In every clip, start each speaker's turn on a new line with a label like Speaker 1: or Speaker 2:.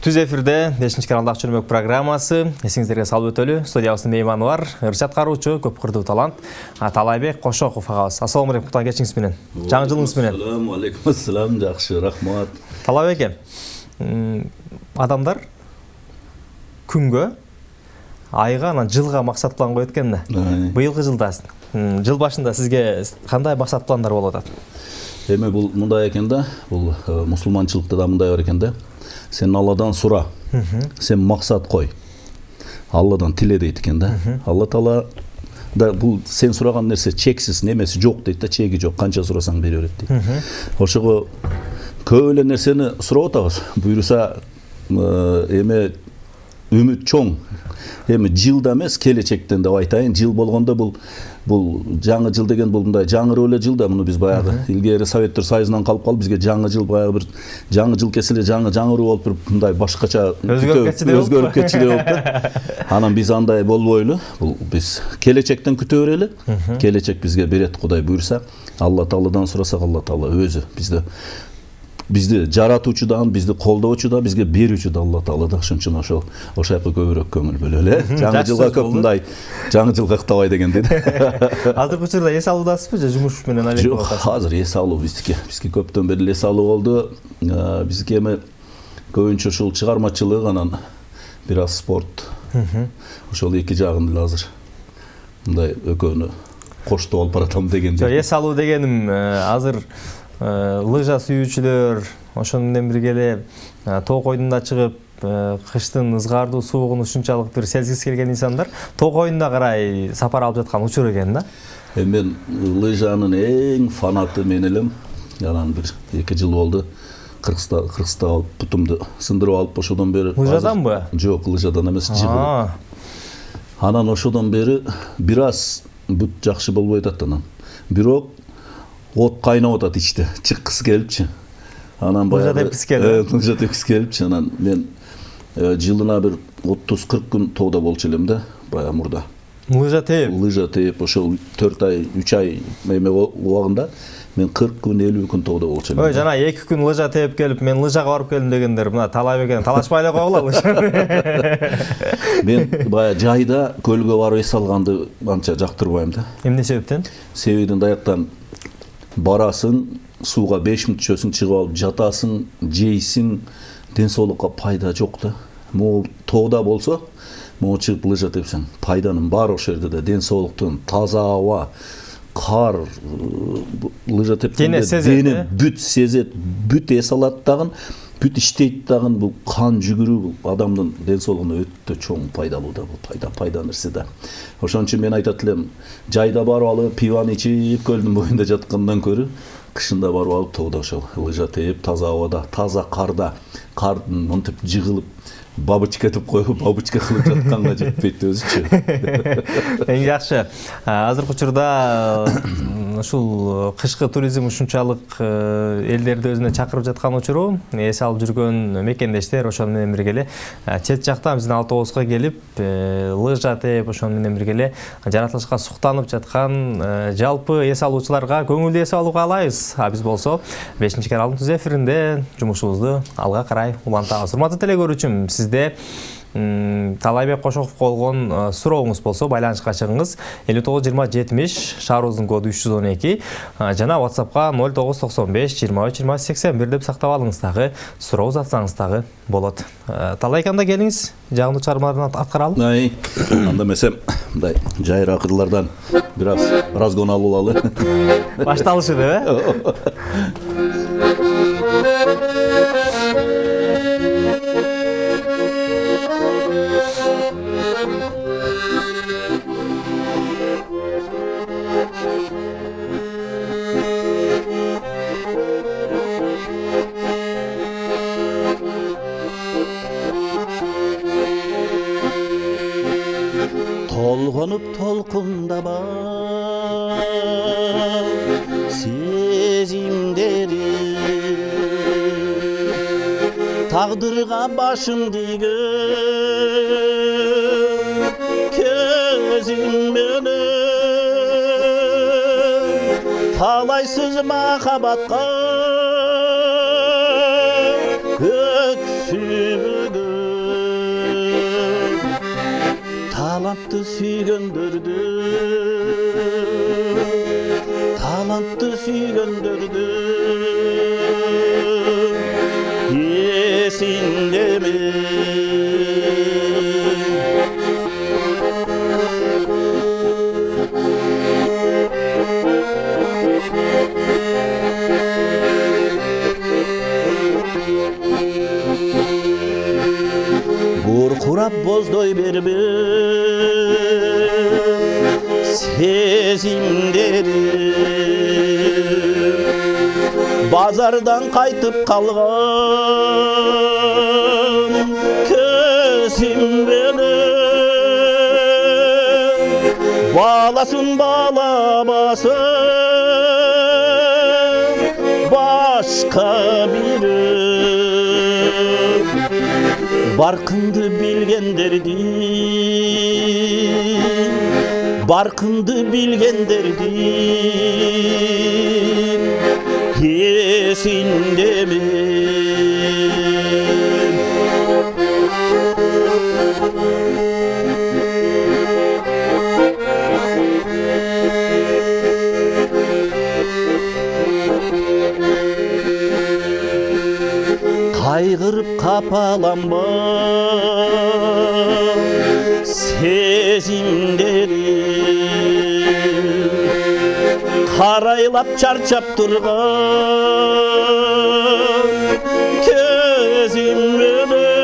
Speaker 1: Түз эфирде 5-ші каналдағы чүрмек программасы. Есіңіздерге салып өтөлі. Студиябыздың мейманы бар. Ыршат қаруучу, көп қырдуу талант. Талайбек Кошоков ағабыз. Ассаламу алейкум, құттан кечиңиз менен. Жаңы жылыңыз менен.
Speaker 2: Алейкум ассалам, жақсы, рахмат.
Speaker 1: Талайбек, адамдар күнгө, айга, жылга максат план коет экен да. Быйылгы жылда, жыл башында сизге кандай максат пландар болуп атат?
Speaker 2: Эми бул мындай экен да, бул мусулманчылыкта да мындай бар экен да. Сен Алладан сура, сен максат кой. Алладан тиле дейт экен да. Алла Таала да бул сен сураган нерсе чексиз немеси жок дейт да, чеги жок, канча сурасаң бере берет дейт. Ошого көп эле нерсени сурап атабыз. Буйруса эми үмүт чоң. Эми жылда эмес, келечектен деп айтайын. Жыл болгондо бул жаңы жыл деген бул мындай жаңырып эле жыл да. Муну биз баягы илгери Советтер Союзунан калып калып, бизге жаңы жыл баягы бир жаңы жыл келсе эле жаңырып болуп бир мындай башкача өзгөрүп кетчү болуп. Анан биз андай болбойлу. Бул биз келечектен күтө берели. Келечек бизге берет, Кудай буйруса. Алла Тааладан сурасак, Алла Таала өзү бизди жаратуучу да, бизди колдоочу да, бизге берүүчү да Алла Таала да. Ошон үчүн ошол жака көбүрөөк көңүл бөлөлү эле. Жаңы жылга көп мындай жаңы жыл кактабай деген дейт.
Speaker 1: Азыркы учурда эс алуудасызбы же жумуш менен алек
Speaker 2: болуп атасызбы? Жок, азыр эс алуу бизге көптөн бери эс алуу болду. Бизге эми көбүнчө ушул чыгармачылык, анан бир аз спорт. Ошол эки жагын эле азыр мындай экөөнү коштоп алып баратам деген.
Speaker 1: Жок, эс алуу дегеним азыр лыжа сүйүүчүлөр ошону менен бирге эле тоо койдунда чыгып, кыштын ызгаардуу суугун ушунчалык бир сезгис келген инсандар тоо койдуна карай сапар алып жаткан учур экен да.
Speaker 2: Мен лыжанын эң фанаты мен элем. Анан бир 2 жыл болду. Кыргызда алып бутумду сындырып алып, ошодон бери.
Speaker 1: Лыжаданбы?
Speaker 2: Жок, лыжадан эмес, жыгыл. Анан ошодон бери бир аз бут жакшы болбой атат анан. Бирок от кайнап атат ичте, чыккысы келипчи. Анан
Speaker 1: баягы
Speaker 2: лыжа тепкиси келипчи. Анан мен жылына бир 30-40 күн тоодо болчу элем да, баягы мурда.
Speaker 1: Лыжа тээп
Speaker 2: ошол 4 ай, 3 ай эме убагында мен 40 күн, 50 күн тоодо болчу элем.
Speaker 1: Ой, жана 2 күн лыжа тээп келип, мен лыжага барып келдим дегендер, мына Талайбек талашпай эле койгула лыжа.
Speaker 2: Мен баягы жайда көлгө барып эс алганды анча жактырбайм да.
Speaker 1: Эмне себептен?
Speaker 2: Себебин даяктан барасың, сууга 5 мүнөт түшөсүң, чыгып алып жатасың, жейсиң, ден соолукка пайда жок да. Могу тоодо болсо, могу чыгып лыжа тепсең, пайданын баары ошол жерде да. Ден соолуктун, таза аба, кар, лыжа тепкенде дене бүт сезет, бүт эс алат дагы, бүт иштейт дагы. Бул кан жүгүрүү бул адамдын ден соолугуна өтө чоң пайдалуу да, бул пайда нерсе да. Ошон үчүн мен айтат элем, жайда барып алып пиваны ичип көлдүн боюнда жаткандан көрө, кышында барып алып тоодо ошол лыжа тээп, таза абада, таза карда, кардын монтип жыгылып, бабочка этип коюп, бабочка кылып жатканга жетпейт өзүчү.
Speaker 1: Эң жакшы. Азыркы учурда ушул кышкы туризм ушунчалык элдерди өзүнө чакырып жаткан учуру, эс алып жүргөн мекендештер ошону менен бирге эле чет жактан биздин Алтоозго келип, лыжа тээп, ошону менен бирге эле жаратылышка суктанып жаткан жалпы эс алуучуларга көңүлдүү эс алуу каалайбыз. Биз болсо 5-ші каналдын түз эфиринде жумушубузду алга карай улантабыз. Урматтуу телекөрүүчүм, сизде Талайбек Кошоков болгон сурооңуз болсо байланышка чыгыңыз. 59 20 70 шаарыбыздын коду 312 жана WhatsAppка 0995 23 20 81 деп сактап алыңыз, дагы суроо узатсаңыз дагы болот. Талайканда келиңиз, жагымдуу чыгармаларын аткаралы.
Speaker 2: Анда эмесе мындай жайра кырлардан бир аз разгон алалы.
Speaker 1: Башталышы деп,
Speaker 2: Толгонуп толкундаба сезимдери, тагдырга башымды ийгип көзүң менен талайсыз махабатка өксүбүгү талантты сүйгөндөрдү эсиндеби буркурап боздой бербе сезимдери базардан кайтып калган көзүм менен баласын балабасын башка бири баркынды билгендердин эсиндеби кайгырып капаланба сезимдери карайлап чарчап турган көзүм менен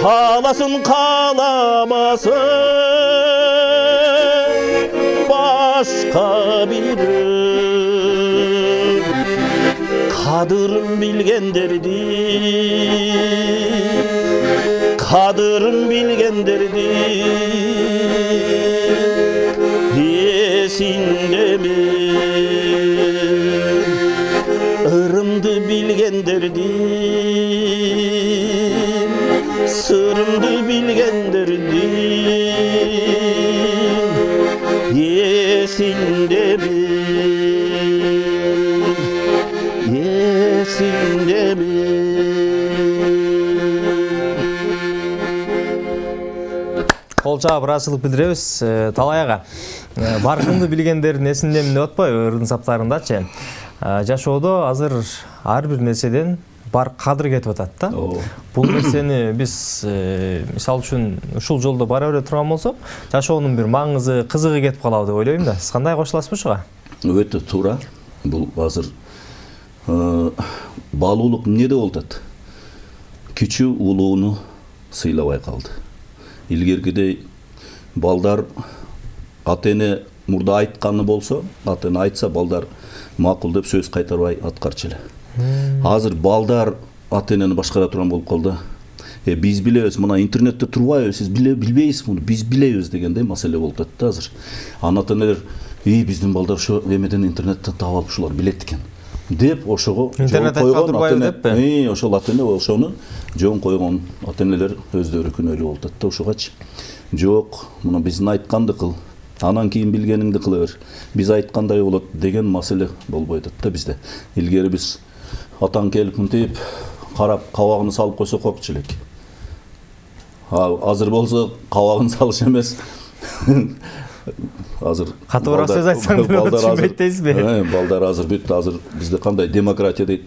Speaker 2: кааласын кааламасын башка бири кадырын билгендердин эсиндеби ырымды билгендердин сырымды билгендердин эсиндеби
Speaker 1: Кол чаап ыраазычылык билдиребиз. Талай ага баркынды билгендердин эсиндемин деп атпайбы ырдын саптарындачы. Жашоодо азыр ар бир нерседен бар кадыр кетип атат да. Бул нерсени биз мисалы үчүн ушул жолдо бара бере турган болсок, жашоонун бир маңызы, кызыгы кетип калабы деп ойлойм да. Сиз кандай кошуласызбы ушуга?
Speaker 2: Өтө туура. Бул азыр баалуулук эмнеде болуп атат? Кичүү улууну сыйлабай калды. Илгергидей балдар ата-эне мурда айтканы болсо, ата-эне айтса балдар макул деп сөз кайтарбай аткарчу эле. Азыр балдар ата-энени башкара турган болуп калды. Биз билебиз, мына интернетте турбайбы, сиз билбейсиз муну, биз билебиз дегендей маселе болуп атат да азыр. Ата-энелер, биздин балдар ошо эмеден интернеттен таап алып ушулар билет экен деп ошого
Speaker 1: интернет айткан турбайбы деппи?
Speaker 2: Ошол ата-эне ошону жөн койгон ата-энелер өздөрү күнөөлүү болуп атат да ушугачы. Жок, мына биздин айтканды кыл, анан кийин билгениңди кыла бер. Биз айткандай болот деген маселе болбой атат да бизде. Илгери биз атаң келип мынтип карап кабагын салып койсо коркчу элек. Азыр болсо кабагын салыш эмес. Азыр
Speaker 1: катуураак сөз айтсаң түшүнбөйт дейсизби?
Speaker 2: Балдар азыр бүт, азыр бизде кандай демократия дейт.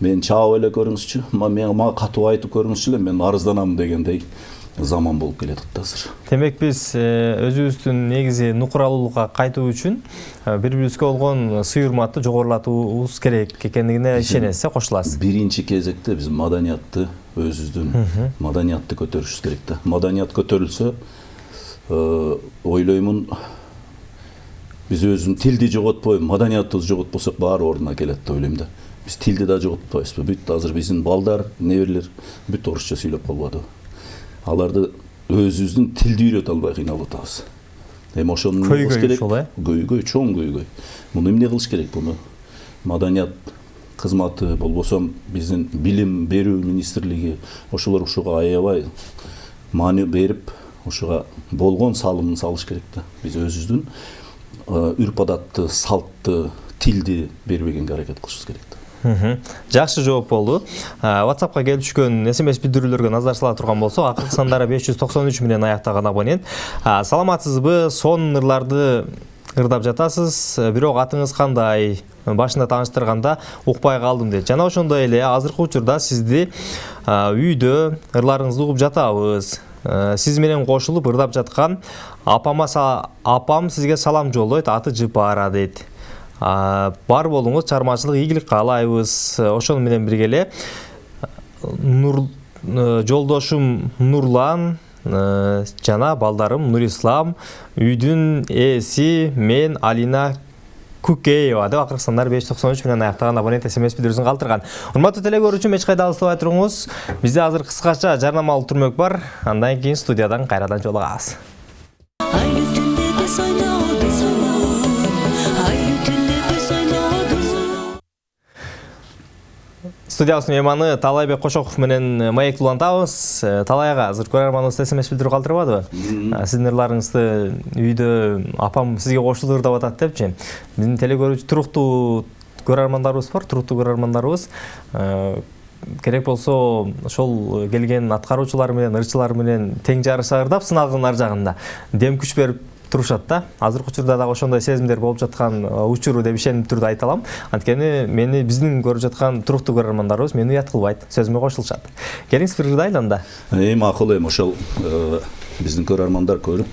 Speaker 2: Мен чаап эле көрүңүзчү, мага катуу айтып көрүңүзчү эле, мен арызданам дегендей заман болуп келатат да азыр.
Speaker 1: Демек биз өзүбүздүн негизи нукуралуулукка кайтуу үчүн бири-бирибизге болгон сый-урматты жогорулатуубуз керек экендигине ишенесиз, кошуласыз.
Speaker 2: Биринчи кезекте биз маданиятты, өзүбүздүн маданиятты көтөрүшүбүз керек да. Маданият көтөрүлсө, ойлоймун биз өзүн тилди жоготпой, маданиятыбызды жоготпосок баары ордуна келет деп ойлойм да. Биз тилди да жоготпойбузбу? Бүт азыр биздин балдар, неберелер бүт орусча сүйлөп калбадыбы? Аларды өзүбүздүн тилди үйрөтө албай кыйналып атабыз. Эми ошону эмне кылыш керек? Көйгөй, чоң көйгөй. Муну эмне кылыш керек? Буну маданият кызматы болбосо биздин билим берүү министрлиги ошолор ушуга аябай маани берип, ушуга болгон салымын салыш керек да. Биз өзүбүздүн үрп адатты, салтты, тилди бербегенге аракет кылышыбыз керек да.
Speaker 1: Жакшы жооп болду. WhatsAppка келип түшкөн SMS билдирүүлөргө назар сала турган болсок, акыркы сандары 593 менен аяктаган абонент. Саламатсызбы? Сонун ырларды ырдап жатасыз, бирок атыңыз кандай? Башында тааныштырганда укпай калдым дейт. Жана ошондой эле азыркы учурда сизди үйдө ырларыңызды угуп жатабыз. Сиз менен кошулуп ырдап жаткан апам сизге салам жолдойт, аты Жыпара дейт. Бар болуңуз, чармачылык ийгилик каалайбыз. Ошону менен бирге эле жолдошум Нурлан жана балдарым Нурислам, үйдүн ээси мен Алина Кукеева деп акыркы сандар 593 менен аяктаган абонент SMS билдирүүсүн калтырган. Урматтуу теле көрүүчү, эч кайда алыстабай туруңуз. Бизде азыр кыскача жарнамалык турмөк бар. Андан кийин студиядан кайрадан жолугабыз. Студиябыздын мейманы Талайбек Кошоков менен маекти улантабыз. Талайга азыр көрөрманыбыз SMS билдирүү калтырбадыбы? Сиздин ырларыңызды үйдө апам сизге кошулуп ырдап атат депчи. Биздин теле көрүүчү туруктуу көрөрмандарыбыз бар, керек болсо ошол келген аткаруучулар менен, ырчылар менен тең жарыша ырдап сыналгын ар жагында дем күч берип турушат да. Азыркы учурда дагы ошондой сезимдер болуп жаткан учуру деп ишенип түрдө айта алам. Анткени мени биздин көрүп жаткан туруктуу көрөрмандарыбыз мени уят кылбайт, сөзүмө кошулушат. Келиңиз бир ырдайлы анда.
Speaker 2: Макул ошол биздин көрөрмандар көрүп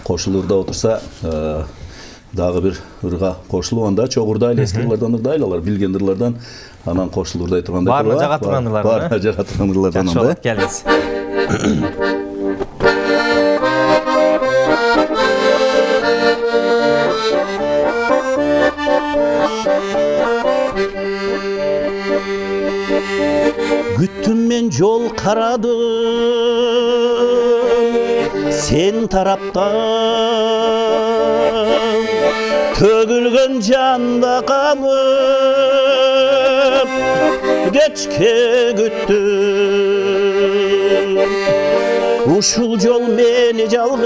Speaker 2: кошулуп ырдап отурса, дагы бир ырга кошулуп анда чогурдайлы эски ырлардан ырдайлы, алар билген ырлардан анан кошулуп ырдай тургандай.
Speaker 1: Баарына жага турган ырлардан.
Speaker 2: Баарына жага турган ырлардан анда.
Speaker 1: Келиңиз.
Speaker 2: Күттүм мен жол карадым сен тараптан, төгүлгөн жанда калып кечке күттүм. Ушул жол мени жалгыз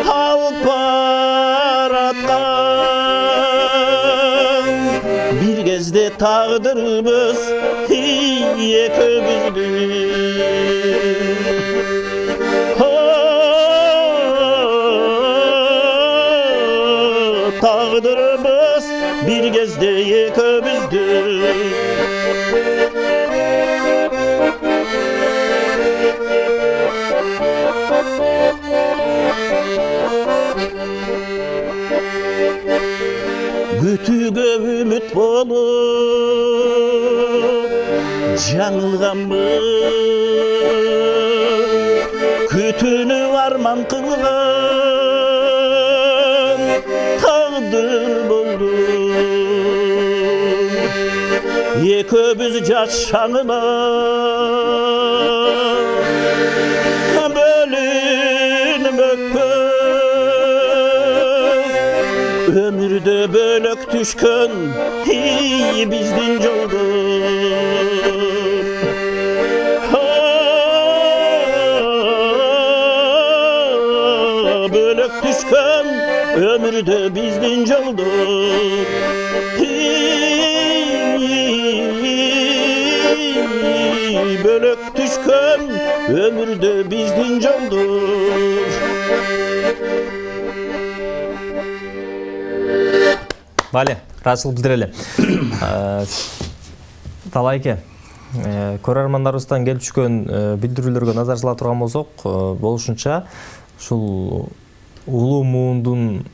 Speaker 2: алып бараткан, бир кезде тагдырыбыз экөөбүздү. Tağdırımız bir gezde ekөөбүздү. Күтүүгө үмүт болуп жаңылганмын, күтүүнү арман кылган тагдыр болду. Экөөбүз жаш шаңына бөлүнмөкпүз, өмүрдө бөлөк түшкөн биздин жолдор. Bölök düşkün ömürde bizdin joldur. Bölök düşkün ömürde bizdin joldur.
Speaker 1: Vale, rahatçılık bildireli. Талайке, көрөрмандарыбыздан келип түшкөн билдирүүлөргө назар сала турган болсок, болушунча ушул улуу муундун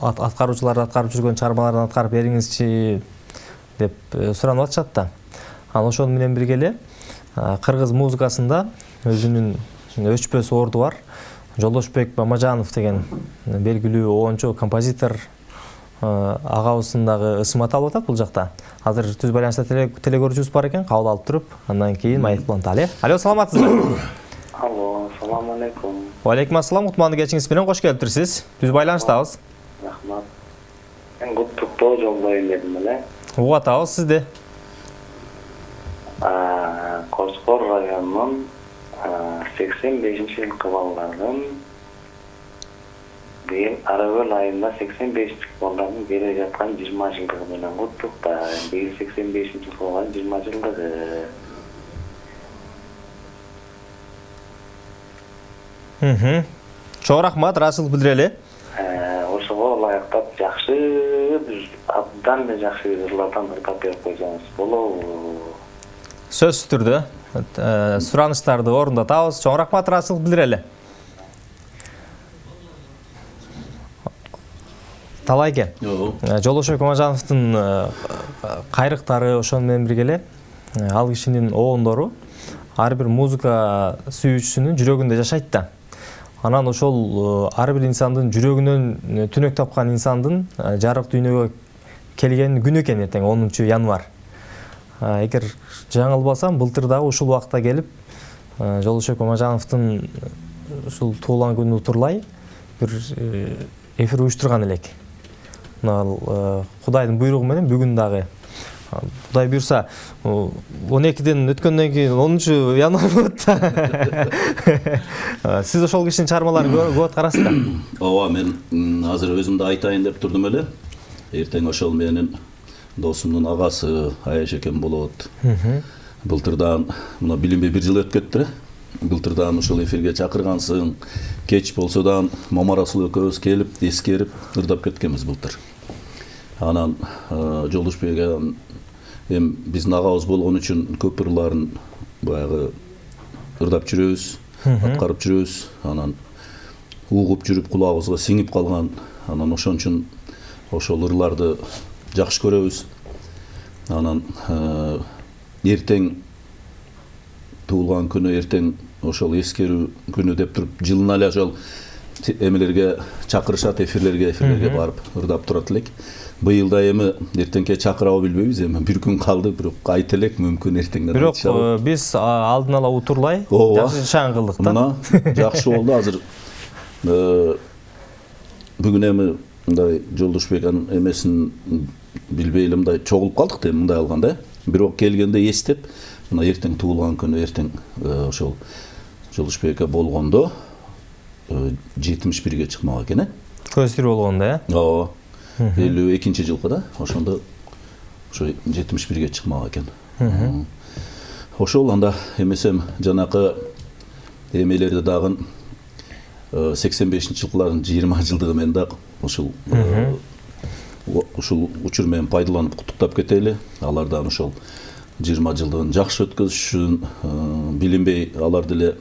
Speaker 1: аткаруучулары аткарып жүргөн чармаларын аткарып бериңизчи деп суранып атышат да. Ал ошону менен бирге эле кыргыз музыкасында өзүнүн өчпөс орду бар. Жолдошбек Мамажанов деген белгилүү оончу композитор агабыздагы ысым аталып атат бул жакта. Азыр түз байланышта теле көрүүчүбүз бар экен, кабыл алып туруп, андан кийин маек уланталы. Алло, саламатсызбы?
Speaker 3: Алло, салам алейкум.
Speaker 1: Алейкум ассалам, кутмандуу кечиңиз менен кош келиптирсиз. Түз байланыштабыз.
Speaker 3: Рахмат. Мен куттуктоо жолдойм дедим эле.
Speaker 1: Угуп атабыз сизди.
Speaker 3: Коскор районунун 85-жылкы балалардын Биыл Арагөл айында 85 балдардын келе жаткан 20 жылдыгы менен куттуктайм. Биыл 85 жыл болгон 20 жылдыгы.
Speaker 1: Чоң рахмат, ыраазычылык билдирели.
Speaker 3: Ошого ылайыктап жакшы, абдан эле жакшы ырлардан ырдап берип койсоңуз болобу?
Speaker 1: Сөзсүз түрдө суранычтарды орундатабыз. Чоң рахмат, ыраазычылык билдирели. Талайке. Жолошбек Мамажановдун кайрыктары ошону менен бирге эле ал кишинин оондору ар бир музыка сүйүүчүсүнүн жүрөгүндө жашайт да. Анан ошол ар бир инсандын жүрөгүнөн түнөк тапкан инсандын жарык дүйнөгө келген күнү экен эртең 10 январь. Эгер жаңылбасам, былтыр дагы ушул убакта келип Жолошбек Мамажановдун ушул туулган күнү утурлай бир эфир уюштурган элек. Кудайдын буйругу менен бүгүн дагы Кудай буйрса 12ден өткөндөн кийин 10 январь болот. Сиз ошол кишинин чыгармаларын көп карайсыз да?
Speaker 2: Ооба, мен азыр өзүмдү айтайын деп турдум эле. Эртең ошол менин досумдун агасы Аяш экен болот. Былтырдан мына билинбей 1 жыл өтүп кетти. Былтырдан ошол эфирге чакыргансың. Кеч болсо да Мамарасул экөөбүз келип, эскерип, ырдап кеткенбиз былтыр. Анан Жолошбек биздин агабыз болгон үчүн көп ырларын баягы ырдап жүрөбүз, аткарып жүрөбүз. Анан угуп жүрүп кулагыбызга сиңип калган. Анан ошон үчүн ошол ырларды жакшы көрөбүз. Анан эртең туулган күнү, эртең ошол эскерүү күнү деп туруп жылына эле ошол эмелерге чакырышат, эфирлерге барып ырдап турат элек. Быйыл да эми эртеңке чакырабы билбейбиз, эми бир күн калды, бирок айта элек, мүмкүн эртеңден.
Speaker 1: Бирок биз алдын ала утурлай жакшы кылдык да.
Speaker 2: Мына жакшы болду. Азыр бүгүн эми мындай Жолдошбектин эмесин билбей эле мындай чогулуп калдык да, мындай алганда. Бирок келгенде эстеп, мына эртең туулган күнү, эртең ошол Жолдошбекке болгондо 71-ге чыкмак экен,
Speaker 1: Көз тирүү болгондо,
Speaker 2: Ооба. 52-чи жылкы да, ошондо ошо 71-ге чыкмак экен. Ошол анда эмесем жанакы эмелерди дагы 85-жылкылардын 20 жылдыгы менен да ушул учур менен пайдаланып куттуктап кетели. Алардан ошол 20 жылдыгын жакшы өткөзүшүн, билинбей алар деле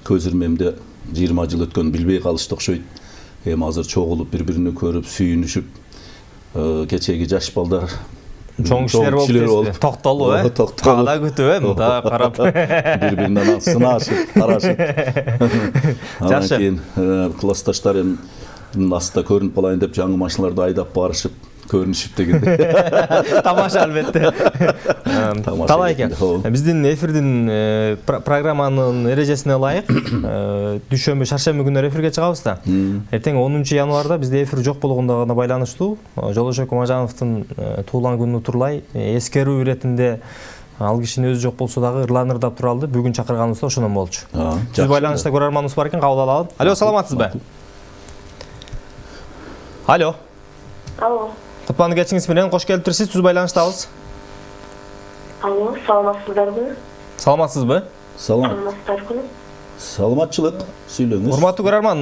Speaker 2: көз ирмемде 20 жыл өткөн билбей калышты окшойт. Эми азыр чогулуп бири-биrini көрүп, сүйүнүшүп, кечеги жаш балдар
Speaker 1: чоң кишилер болуп, токтолуу, када күтүп, мында карап
Speaker 2: бири-биринен сынашып, карашып. Анан кийин классташтарым астта көрүнүп калайын деп жаңы машиналарды айдап барышып, көрүнүшүп дегенде.
Speaker 1: Тамаша албетте. Талайке. Биздин эфирдин программанын эрежесине ылайык дүйшөмбү, шаршемби күндөр эфирге чыгабыз да. Эртең 10 январда бизде эфир жок болгондугуна байланыштуу Жолошбек Мамажановдун туулган күнүн утурлай эскерүү иретинде ал кишинин өзү жок болсо дагы ырларын ырдап туралды. Бүгүн чакырганыбызда ошондон болчу. Сиз байланышта көрөрманыбыз бар экен, кабыл алалы. Алло, саламатсызбы? Алло.
Speaker 4: Алло.
Speaker 1: Кутмандуу кечиңиз менен кош келиптирсиз, түз байланыштабыз.
Speaker 4: Алло, саламатсыздарбы?
Speaker 1: Саламатсызбы?
Speaker 4: Саламатсыздарбы?
Speaker 2: Саламатчылык, сүйлөңүз.
Speaker 1: Урматтуу көрөрман,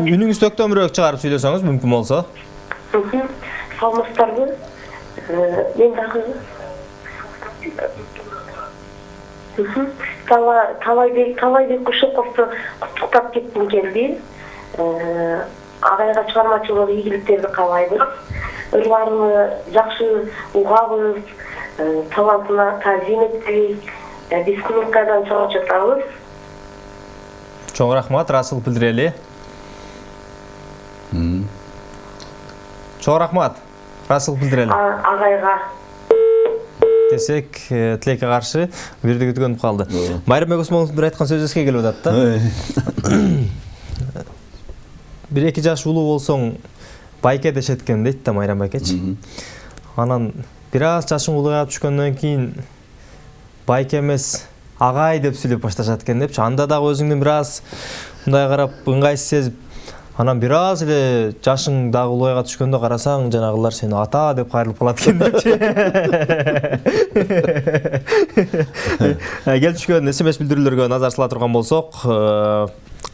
Speaker 1: үнүңүз төктөмүрөөк чыгарып сүйлөсөңүз мүмкүн болсо.
Speaker 4: Саламатсыздарбы? Мен дагы Талайбек Кушуковду куттуктап кетким келди. Агайга чыгармачылык ийгиликтерди каалайбыз. Ырларыны жакшы угабыз, талантына таазим этпейбиз. Биз кыркайдан чыгып жатабыз.
Speaker 1: Чоң рахмат, ыраазычылык билдирели. Чоң рахмат, ыраазычылык билдирели.
Speaker 4: Агайга
Speaker 1: десек, тилекке каршы бирди күткөнүп калды. Майрамбек Осмоновдун бир айткан сөзү эске келип атат да. 1-2 жаш улуу болсоң байке дешет экен дейт да Майрамбекечи. Анан бир аз жашың улугап түшкөндөн кийин байке эмес агай деп сүйлөп башташат экен депчи. Анда дагы өзүңдүн бир аз мындай карап ыңгайсыз сезип, Анан бир аз эле жашың дагы улайга түшкөндө карасаң, жанагылар сени ата деп кайрылып калат экен депчи. Келип түшкөн SMS билдирүүлөргө назар сала турган болсок,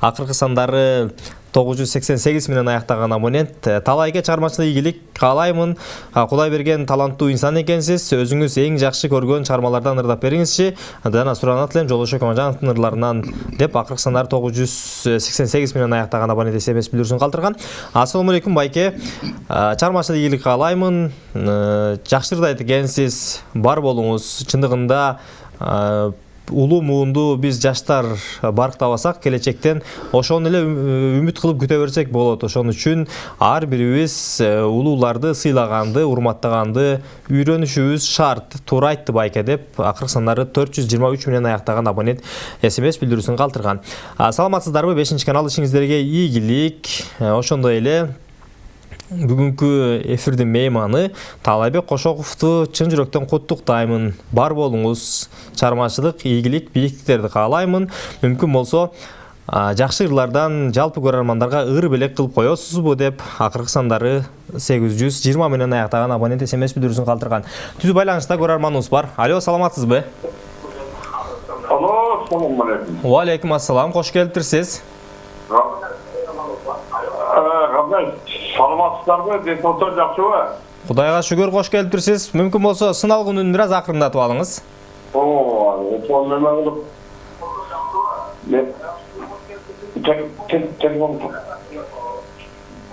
Speaker 1: акыркы сандары 988 менен аяктаган абонент. Талайга чыгармачылык ийгилик каалаймын. Кудай берген таланттуу инсан экенсиз. Өзүңүз эң жакшы көргөн чыгармалардан ырдап бериңизчи. Жана суранат элем Жолдошбек Камажановдун ырларынан деп акыркы сандары 988 менен аяктаган абонент SMS билдирүүсүн калтырган. Ассаламу алейкум байке. Чыгармачылык ийгилик каалаймын. Жакшы ырдайт экенсиз. Бар болуңуз. Чындыгында улуу муунду биз жаштар барктабасак келечектен ошону эле үмүт кылып күтө берсек болот. Ошон үчүн ар бирибиз улууларды сыйлаганды, урматтаганды үйрөнүшүбүз шарт. Туура айтты байке деп акыркы сандары 423 менен аяктаган абонент SMS билдирүүсүн калтырган. Саламатсыздарбы? 5-канал ишиңиздерге ийгилик. Ошондой эле бүгүнкү эфирдин мейманы Талайбек Кошоковду чын жүрөктөн куттуктаймын. Бар болуңуз. Чыгармачылык, ийгилик, бийликтиктерди каалаймын. Мүмкүн болсо жакшы ырлардан жалпы көрөрмандарга ыр белек кылып коесузбу деп акыркы сандары 820 менен аяктаган абонент SMS билдирүүсүн калтырган. Түз байланышта көрөрманыбыз бар. Алло, саламатсызбы?
Speaker 5: Алло, салам алейкум.
Speaker 1: Ва алейкум ассалам, кош келиптирсиз.
Speaker 5: Саламатсыздарбы? Денсаулыктар жакшыбы?
Speaker 1: Кудайга шүгүр, кош келиптирсиз. Мүмкүн болсо сыналгын үнүн бир аз акырындатып алыңыз.
Speaker 5: Телефон неме кылып? Телефон.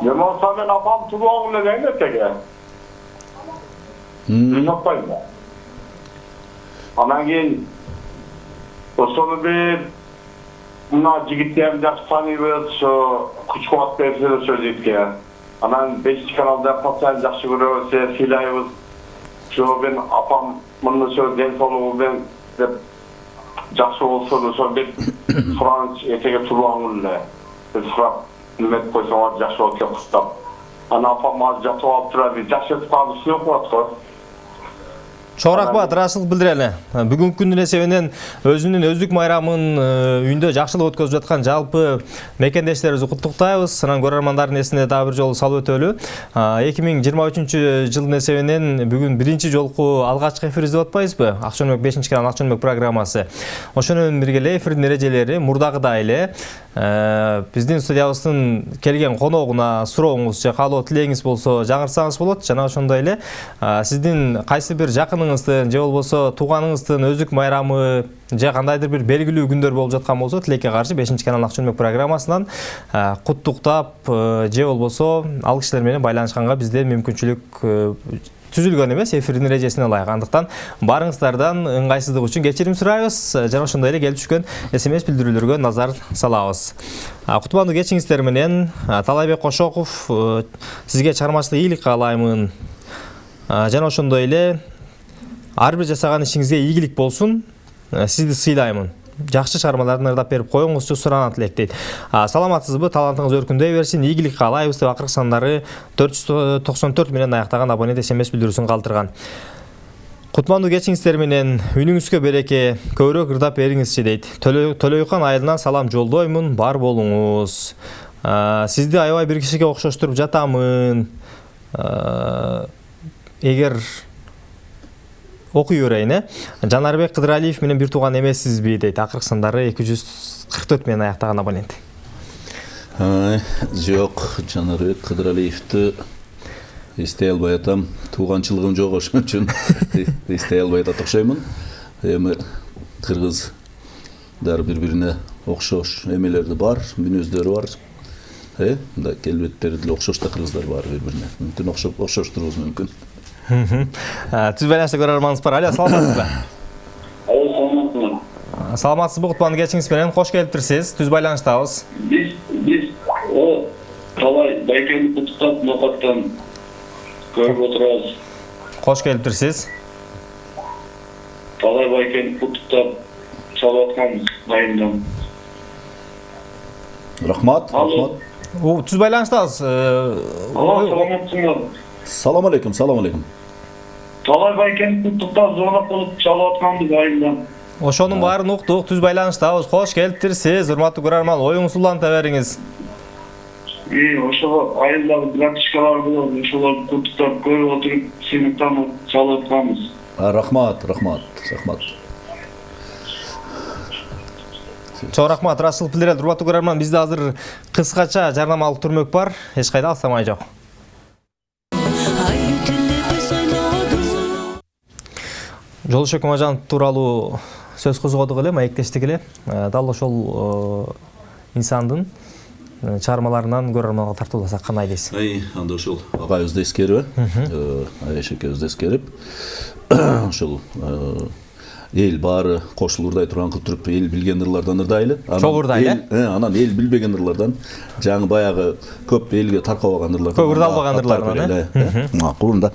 Speaker 5: Неме болсо мен апам тубагын эле дейм теге. Уйнатпайм. Анан кийин ошону бир мына жигиттерди жакшы тааныйбыз, ошо күч кубат берип сөзөйт. Анан 5-каналда патсайын жакшы көрөбүз, сыйлайбыз. Ошо мен апам мына сөз денсаулыгы мен деп жакшы болсо, ошо бир Франц этеге турган эле. Бир сурап неме койсоңор жакшы болот деп куттап. Анан апам азыр жатып алып турат, жакшы калышы жок болот го.
Speaker 1: Чоң рахмат, ыраазычылык билдирели. Бүгүнкү күндүн эсебинен өзүнүн өздүк майрамын үйүндө жакшылык өткөзүп жаткан жалпы мекендештерибизди куттуктайбыз. Анан көрөрмандардын эсине дагы бир жолу салып өтөлү. 2023-жылдын эсебинен бүгүн биринчи жолку алгачкы эфир издеп атпайбызбы? Акчонбек 5-канал Акчонбек программасы. Ошону менен бирге эле эфирдин эрежелери мурдагыдай эле биздин студиябыздын келген коногуна сурооңуз же каалоо тилегиңиз болсо жаңыртсаңыз болот. Жана ошондой эле сиздин кайсы бир жакыныңыздын же болбосо тууганыңыздын өздүк майрамы же кандайдыр бир белгилүү күндөр болуп жаткан болсо, тилекке каршы 5-канал Акчонбек программасынан куттуктап же болбосо ал кишилер менен байланышканга бизде мүмкүнчүлүк түзүлгөн эмес, эфирдин эрежесине ылайык. Андыктан барыңыздардан ыңгайсыздык үчүн кечирим сурайбыз. Жана ошондой эле келип түшкөн SMS билдирүүлөргө назар салабыз. Кутмандуу кечиңиздер менен Талайбек Кошоков сизге чыгармачылык ийгилик каалаймын. Жана ошондой эле ар бир жасаган ишиңизге ийгилик болсун. Сизди сыйлаймын. Жакшы чыгармаларды ырдап берип коюңузчу, суранат элек дейт. Саламатсызбы? Талантыңыз өркүндөй берсин. Ийгилик каалайбыз деп акыркы сандары 494 менен аяктаган абонент SMS билдирүүсүн калтырган. Кутмандуу кечиңиздер менен үнүңүзгө береке, көбүрөөк ырдап бериңизчи дейт. Төлөйкан айылынан салам жолдоймун, бар болуңуз. Сизди аябай бир кишиге окшоштуруп жатамын. Эгер окуй берейин, Жанарбек Кыдыралиев менен бир тууган эмессизби дейт. Акыркы сандары 244 менен аяктаган абонент.
Speaker 2: Жок, Жанарбек Кыдыралиевди эстей албай атам. Тууганчылыгым жок, ошон үчүн эстей албай атат окшоймун. Эми кыргыздар бири-бирине окшош эмелери бар, мүнөздөрү бар. Мында келбеттери деле окшош да кыргыздар бар бири-бирине. Мүмкүн окшоштурубуз мүмкүн.
Speaker 1: Түз байланышта көрөрманыбыз бар. Алло, саламатсызбы?
Speaker 5: Саламатсызбы?
Speaker 1: Саламатсызбы? Кутмандуу кечиңиз менен кош келиптирсиз. Түз байланыштабыз.
Speaker 5: Биз Талай байкени куттуктап нокаттан көрүп отурабыз.
Speaker 1: Кош келиптирсиз.
Speaker 5: Талай байкени куттуктап чалып атканбыз айымдан.
Speaker 2: Рахмат.
Speaker 1: Түз байланыштабыз.
Speaker 5: Саламатсызбы?
Speaker 2: Салам алейкум, салам алейкум.
Speaker 5: Талай байкени куттуктап зоонак болуп чалып атканбыз айымдан.
Speaker 1: Ошонун баарын уктук, түз байланыштабыз. Кош келиптирсиз, урматтуу көрөрман, оюңузду уланта бериңиз.
Speaker 5: ошол айылдагы братишкалар болот, ошолорду куттуктап көрүп отуруп сени таанып чалып атканбыз.
Speaker 2: Рахмат.
Speaker 1: Чоң рахмат, Рашылов Билерел, урматтуу көрөрман, бизде азыр кыскача жарнамалык түрмөк бар. Эч кайда алсамай жок. Жолдошбек Мамажанов тууралуу сөз козгодук эле, маектештик эле. Дал ошол инсандын чыгармаларынан көрөрманга тартууласак кандай дейсиз?
Speaker 2: Анда ошол агайыбызды эскерип, Айша экөөбүздү эскерип, ошол эл баары кошулурдай турган кылып туруп эл билген ырлардан ырдайлы.
Speaker 1: Чогурдай эле?
Speaker 2: Анан эл билбеген ырлардан жаңы баягы көп элге таркабаган ырлардан.
Speaker 1: Көп ырдалбаган ырлардан.
Speaker 2: Макул да.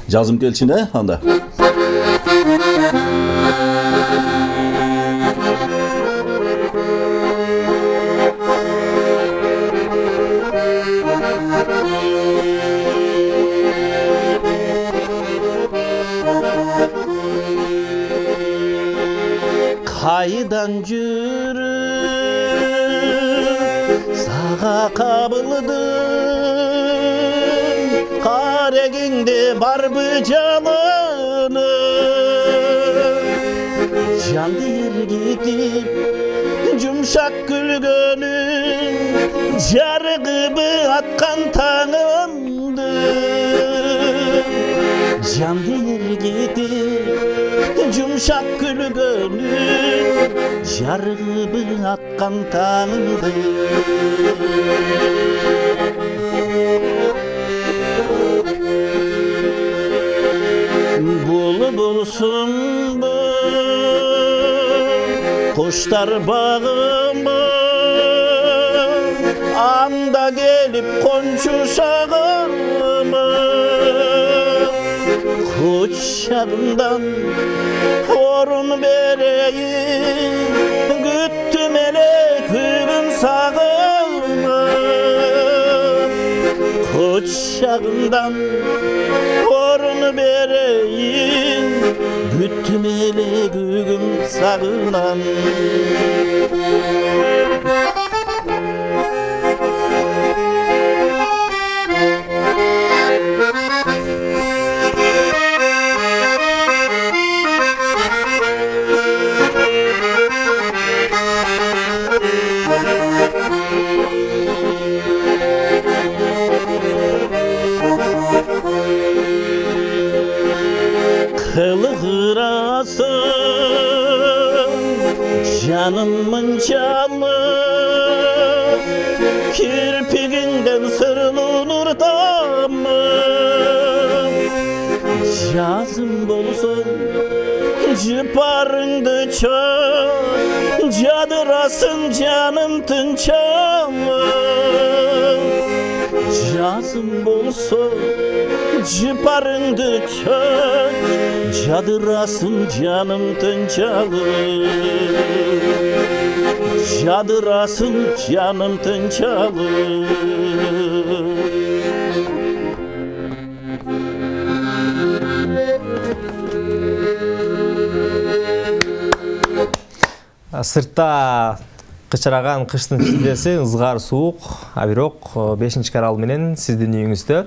Speaker 2: Жазым келчин анда. Kaydan жүрүп сага кабылдым, карегиңде барбы жалынып, жанды эргитип жумшак күлгөнүң, жарыгыбы аткан таңымды, жанды эргитип жумшак күлгөнүң, жарыгыбы аткан таңымды. Бул болсунбу куштар багымбы, анда келип кончу шагымбы, кучагымдан орун берейин, күттүм эле күгүн сагынып, кучагымдан орун берейин, күттүм эле күгүн сагынам. Kılıgırasın canım mınçalı, kirpiginden sırılınır damım. Yazım bolsun cıparındı çöl, cadırasın canım tınçalı. Yazım bolsun cıparındı çöl, cadırasın canım tınçalı, cadırasın canım tınçalı.
Speaker 1: Сыртта кычыраган кыштын чилдеси ызгар суук, а бирок 5-арал менен сиздин үйүңүздө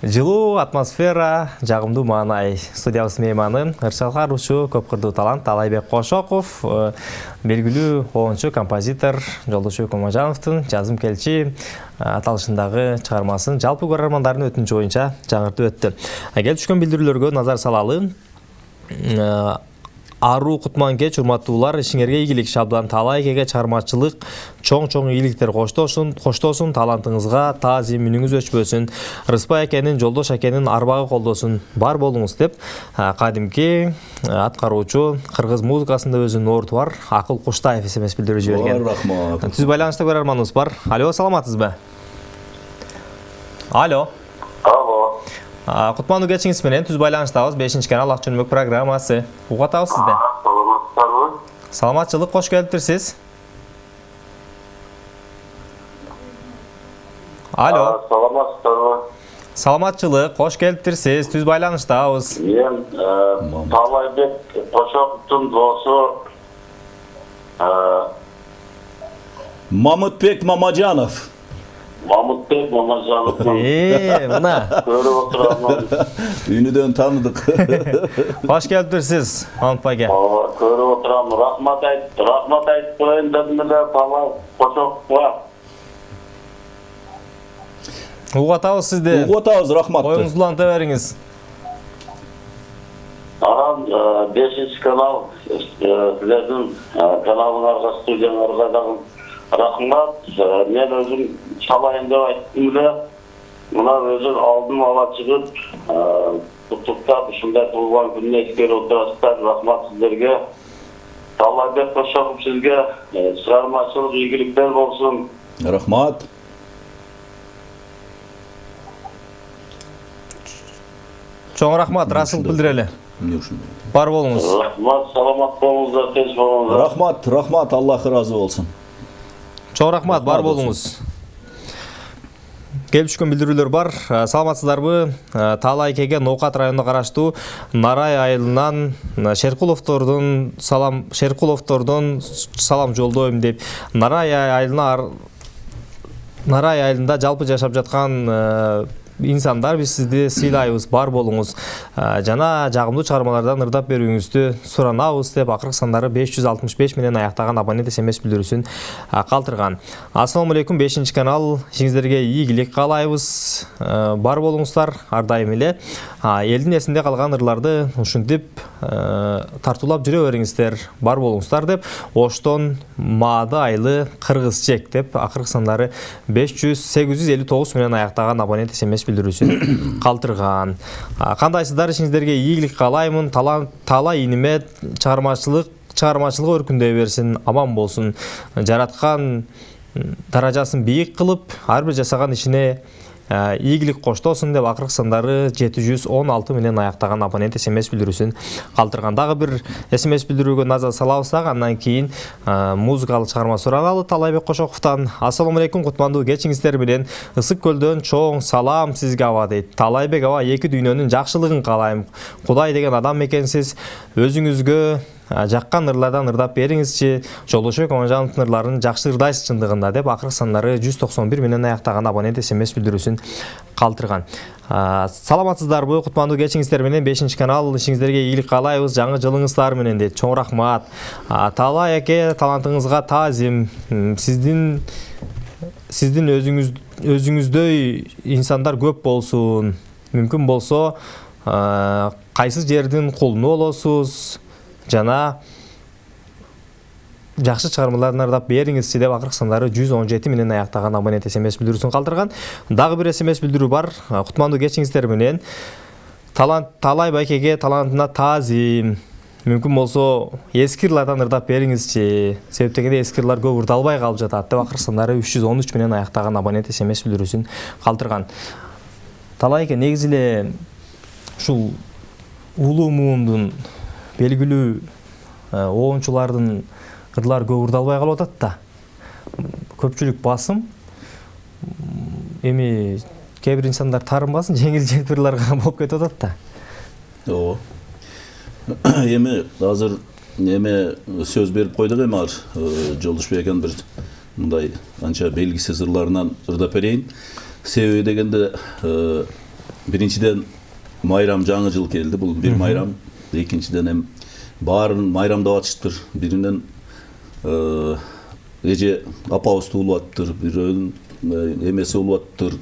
Speaker 1: жылуу атмосфера, жагымдуу маанай. Студиябыз мейманы ырчалкаруучу, көп кырдуу талант Алайбек Кошоков, белгилүү оончу, композитор Жолдошбек Мамажановдун жазым келчи аталышындагы чыгармасын жалпы көрөрмандардын өтүнүчү боюнча жаңыртып өттү. Келип түшкөн билдирүүлөргө назар салалы. Ару Кутман кеч, урматтуулар, ишиңерге ийгилик, Шабдан Талайкеге чыгармачылык чоң ийгиликтер коштосун, талантыңызга таазим мүнүңүз өчпөсүн, Рыспай акенин, Жолдош акенин арбагы колдосун, бар болуңуз деп, кадимки аткаруучу кыргыз музыкасында өзүнүн орду бар Акыл Куштаев СМС билдирүү жиберген.
Speaker 2: Рахмат.
Speaker 1: Түз байланышта көрөрманыбыз бар. Алло, саламатсызбы? Алло.
Speaker 5: Алло.
Speaker 1: Кутмануу кечиңиз менен түз байланыштабыз. 5-арал ак чөнмөк программасы. Угатабыз сизди.
Speaker 5: Саламатсызбы?
Speaker 1: Саламатчылык, кош келиптирсиз. Алло.
Speaker 5: Саламатсызбы?
Speaker 1: Саламатчылык, кош келиптирсиз. Түз байланыштабыз.
Speaker 5: Мен Талайбек Кошоковдун доосу
Speaker 2: Мамытбек Мамажанов.
Speaker 5: Mahmut Bey, Mamacanlık'tan
Speaker 1: Mına.
Speaker 5: görüp oturamam.
Speaker 2: Ünüden tanıdık.
Speaker 1: Hoş geldiniz Mahmut Bey'e.
Speaker 5: Görüp oturamam. Rahmat ayt koyun dedim de tamam. Koşok var.
Speaker 1: Uğatağız sizde.
Speaker 2: Uğatağız, rahmatlı.
Speaker 1: Oyunuzdu antaveriniz.
Speaker 5: Aram 5. kanal sizlerden kanalın arka stüdyanın arkadağın rahmat. Men özüm çalayın dep ayttım bile. Muna özüm aldım ala çıkıp tutuktap uşunday turgan gününe eskeri oturasızlar. Rahmat sizlerge. Tallaybek Koşakov sizge çıkarmaçılık iyilikler bolsun.
Speaker 2: Rahmat.
Speaker 1: Çoğun rahmat, Rasul bildireli. Бар болыңыз.
Speaker 5: Rahmat, salamat bolunuzlar, tez bolunuzlar.
Speaker 2: Rahmat, Allah razı olsun.
Speaker 1: Çoğun rahmat, бар болыңыз. Келип түшкөн билдирүүлөр бар. Саламатсыздарбы? Таалай Кеге Ноокат районуна караштуу Нарай айылынан Шеркуловтордун салам жолдойм деп Нарай айылында жалпы жашап жаткан инсандар, биз сизди сыйлайбыз, бар болуңуз. Жана жагымдуу чыгармалардан ырдап берүүңүздү суранабыз деп акыркы сандары 565 менен аяктаган абонент SMS билдирүүсүн калтырган. Ассаламу алейкум, 5 канал, сиңиздерге ийгилик каалайбыз. Бар болуңуздар, ар дайым эле. Элдин эсинде калган ырларды ушинтип тартуулап жүрө бериңиздер, бар болуңуздар деп Оштон Маады айылы кыргызчек деп акыркы сандары 859 менен аяктаган абонент SMS билдирүүсүн калтырган. Кандайсыздар, ишиңиздерге ийгилик каалаймын. Талай иниме чыгармачылык өркүндөй берсин, аман болсун. Жараткан даражасын бийик кылып, ар бир жасаган ишине ийгилик коштосун деп акыркы сандары 716 менен аяктаган абонент SMS билдирүүсүн калтырган. Дагы бир SMS билдирүүгө назар салабыз дагы, андан кийин музыкалык чыгарма сураналы Талайбек Кошоковдон. Ассаламу алейкум, кутмандуу кечиңиздер менен Ысык көлдөн чоң салам сизге аба дейт. Талайбек аба, эки дүйнөнүн жакшылыгын каалайм. Кудай деген адам экенсиз, өзүңүзгө жаккан ырлардан ырдап бериңизчи. Жолдошбек Омажановдун ырларын жакшы ырдайсыз чындыгында деп акыркы сандары 191 менен аяктаган абонент SMS билдирүүсүн калтырган. Саламатсыздарбы? Кутмандуу кечиңиздер менен 5 канал, ишиңиздерге ийгилик каалайбыз, жаңы жылыңыздар менен дейт. Чоң рахмат. Талай эке, талантыңызга таазим. Сиздин өзүңүздөй инсандар көп болсун. Мүмкүн болсо, кайсы жердин кулуну болосуз, жана жакшы чыгармаларын ырдап бериңизчи деп акыркы сандары 117 менен аяктаган абонент SMS билдирүүсүн калтырган. Дагы бир SMS билдирүү бар. Кутмандуу кечиңиздер менен Талай байкеге талантына таазим. Мүмкүн болсо эски ырлардан ырдап бериңизчи. Себеп дегенде эски ырлар көп ырдалбай калып жатат деп акыркы сандары 313 менен аяктаган абонент SMS билдирүүсүн калтырган. Талай эке негизи эле ушул улуу муундун белгилүү оончулардын ырлары көп ырдалбай калып атат да. Көпчүлүк басым. Эми кээ бир инсандар тарынбасын, жеңил ырларга болуп кетип атат да.
Speaker 2: Ооба. Эми азыр сөз берип койдук, эми Жолдошбек экен бир мындай анча белгисиз ырларынан ырдап берейин. Себеби дегенде биринчиден майрам, жаңы жыл келди. Бул бир майрам. Экинчиден эми баарын майрамдап атыштыр. Биринен эже апабыз туулуп аттыр, бирөөнүн эмеси болуп аттыр,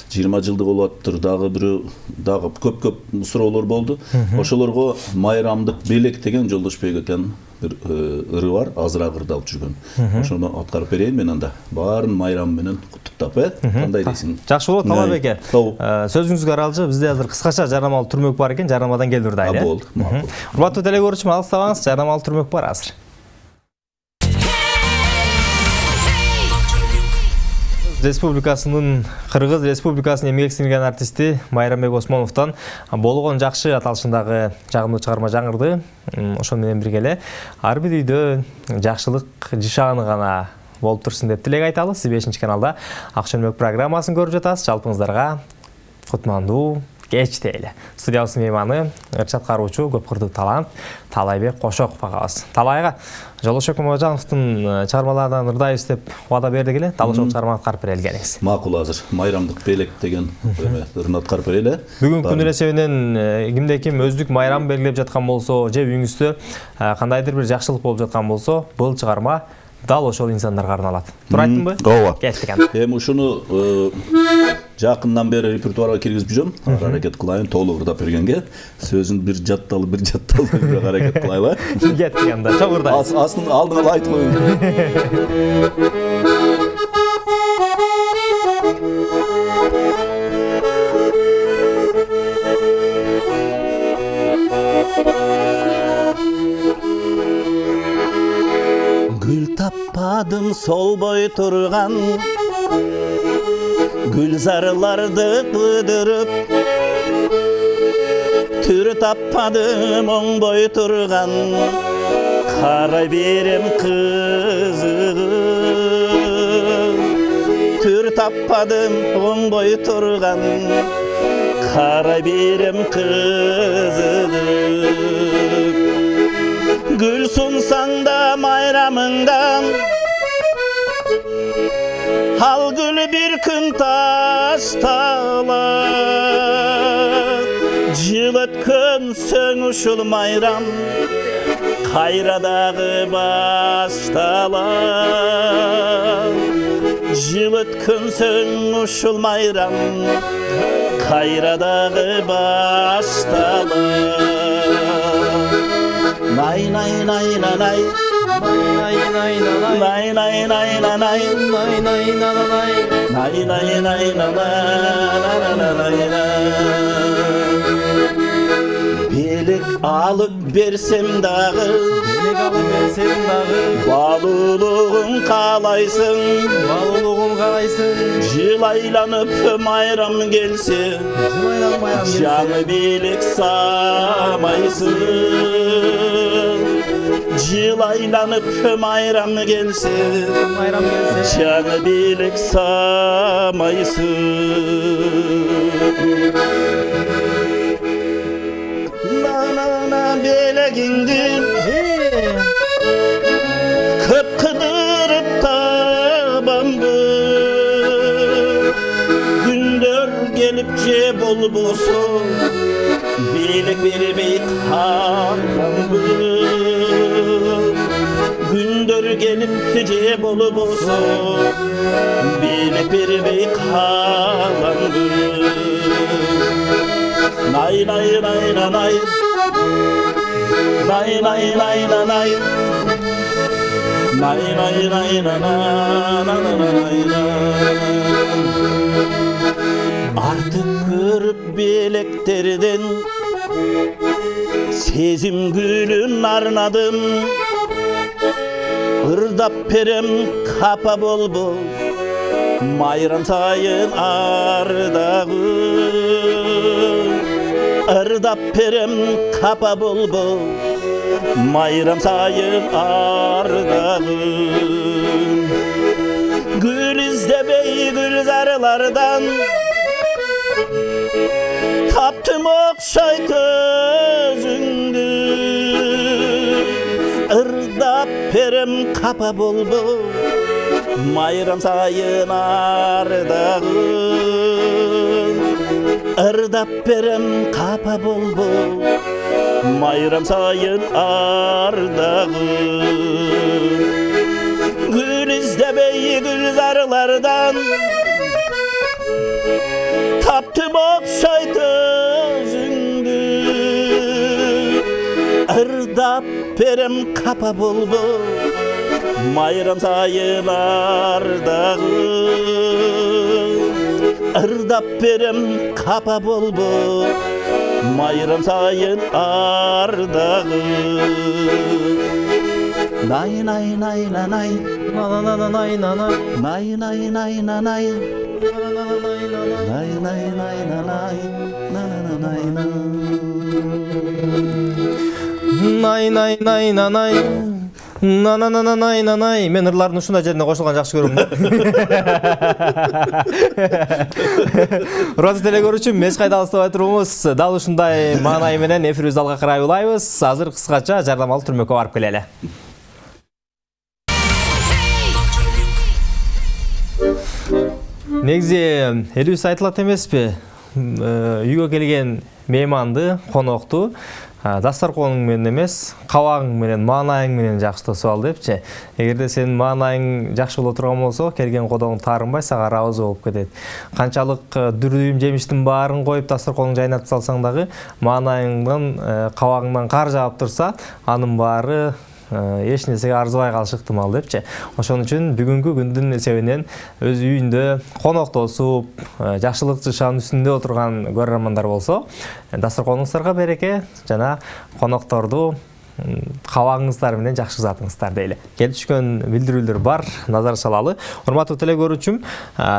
Speaker 2: 20 жылдык болуп аттыр, дагы бирөө дагы көп суроолор болду. Ошолорго майрамдык белек деген Жолдошбек экен бир ыры бар, азыраак ырдалып жүргөн. Ошону аткарып берейин мен анда. Баарын майрам менен куттуктап, кандай дейсиң?
Speaker 1: Жакшы болот, Талайбек эке. Сөзүңүзгө аралжы, бизде азыр кыскача жарнамалык түрмөк бар экен, жарнамадан келип ырдайлы.
Speaker 2: Болду.
Speaker 1: Урматтуу телекөрүүчү, алыстабаңыз, жарнамалык түрмөк бар азыр. Республикасынын Кыргыз Республикасынын эмгек сиңирген артисти Майрамбек Осмоновдон болгон жакшы аталышындагы жагымдуу чыгарма жаңырды. Ошол менен бирге эле ар бир үйдө жакшылык жишаны гана болуп турсун деп тилек айталы. Сиз 5 каналда Акчөнбөк программасын көрүп жатасыз. Жалпыңыздарга кутмандуу кеч дейли. Студиябыздын мейманы ырчы аткаруучу көп кырдуу талант Талайбек Кошоков агабыз. Талайга Жолошо Коможановдун чыгармаларынан ырдайбыз деп убада бердик эле. Дал ошол чыгарманы аткарып бере келиңиз.
Speaker 2: Макул азыр майрамдык белек деген ырын аткарып берели.
Speaker 1: Бүгүн күн эсебинен кимде ким өздүк майрам белгилеп жаткан болсо, же үйүңүздө кандайдыр бир жакшылык болуп жаткан болсо, бул чыгарма дал ошол инсандарга арналат. Туура айттымбы?
Speaker 2: Ооба.
Speaker 1: Кеттик анда.
Speaker 2: Эми ушуну жакындан бери репертуарга киргизип жүрөм. Аракет кылайын толук ырдап бергенге. Сөзүн бир жатталып бир аракет кылайлы.
Speaker 1: Кеттик анда. Чоң ырдайбыз.
Speaker 2: Астын алдыңа айтып коеюн. Gül tappadım solboy turgan, gülzarlardı kıdırıp, tür tappadım oңboy turgan, kara birim kızı. Tür tappadım oңboy turgan, kara birim kızı. Gül sunsan da mayramından, hal gülü bir gün taştalar. Jıl ötkön söngüşül mayram, kayraдағы baştalar. Jıl ötkön söngüşül mayram, kayraдағы baştalar. Nay nay nay nay nay, nay nay nay nay nay nay nay, nay nay nay nay nay. Belek alıp bersem dağı, baluluğun kalaysın, jıl aylanıp mayram gelse, canı belek samaysın. Jıl aylanıp mayram gelse, canı belek samaysın. Belegindin kıpkıdırıp tabamdı, gündür gelip cebol bulsun, belek vermey kalandı. Gündür gelip cebol bulsun, belek vermey kalandı. Nay nay nay nay nay, nay nay nay nay nay, nay nay nay nay nay. Artık görüp beleklerden sezim gülün arnadım, ırdap perem kapa bol bol, mayram sayın ardağı. Irdap perem kapa bol bol, mayram sayın ardağı. Gül izlemey gülzarlardan, taptım okşay közündü. Irdap perem kapa bol bol, mayram sayın ardağı. Irdap perem kapa bol bol, mayram sayın ardağı. Gül izlemey gülzarlardan, taptım okşay gözündü. Irdap perem kapa bol bol, mayram sayın ardağı. Irdap perem kapa bol bol, mayram sayın ardağı. Nay nay nay nay nay,
Speaker 1: Na na na nay na nay,
Speaker 2: nay nay nay nay nay, nay nay nay nay nay, nay nay nay.
Speaker 1: nay nay nay nay nay, Нанай, мен ырлардын ушундай жерине кошулганын жакшы көрөм да. Урматтуу телекөрүүчү, эч кайда алыстабай туруңуз. Дал ушундай маанай менен эфирибизди алга карай улайбыз. Азыр кыскача жардамалуу түрмөккө барып келели. Негизи элибиз айтылат эмеспи? Үйгө келген мейманды, конокту дастарконың менен эмес, кабагың менен, маанайың менен жакшы тосуп ал депчи. Эгерде сенин маанайың жакшы боло турган болсо, келген коногуң таарынбай сага ыраазы болуп кетет. Канчалык дүрдүйүм жемиштин баарын коюп дастарконуңду жайнатып салсаң дагы, маанайыңдан, кабагыңдан кар жаап турса, анын баары эч нерсеге арзыбай калышы ыктымал депчи. Ошон үчүн бүгүнкү күндүн эсебинен өз үйүндө коноктосуп, жакшылык жашаанын үстүндө отурган көрөрмандар болсо, дастарконуңуздарга береке жана конокторду кабагыңыздар менен жакшы затыңыздар дейли. Келип түшкөн билдирүүлөр бар, назар салалы. Урматтуу телекөрүүчүм,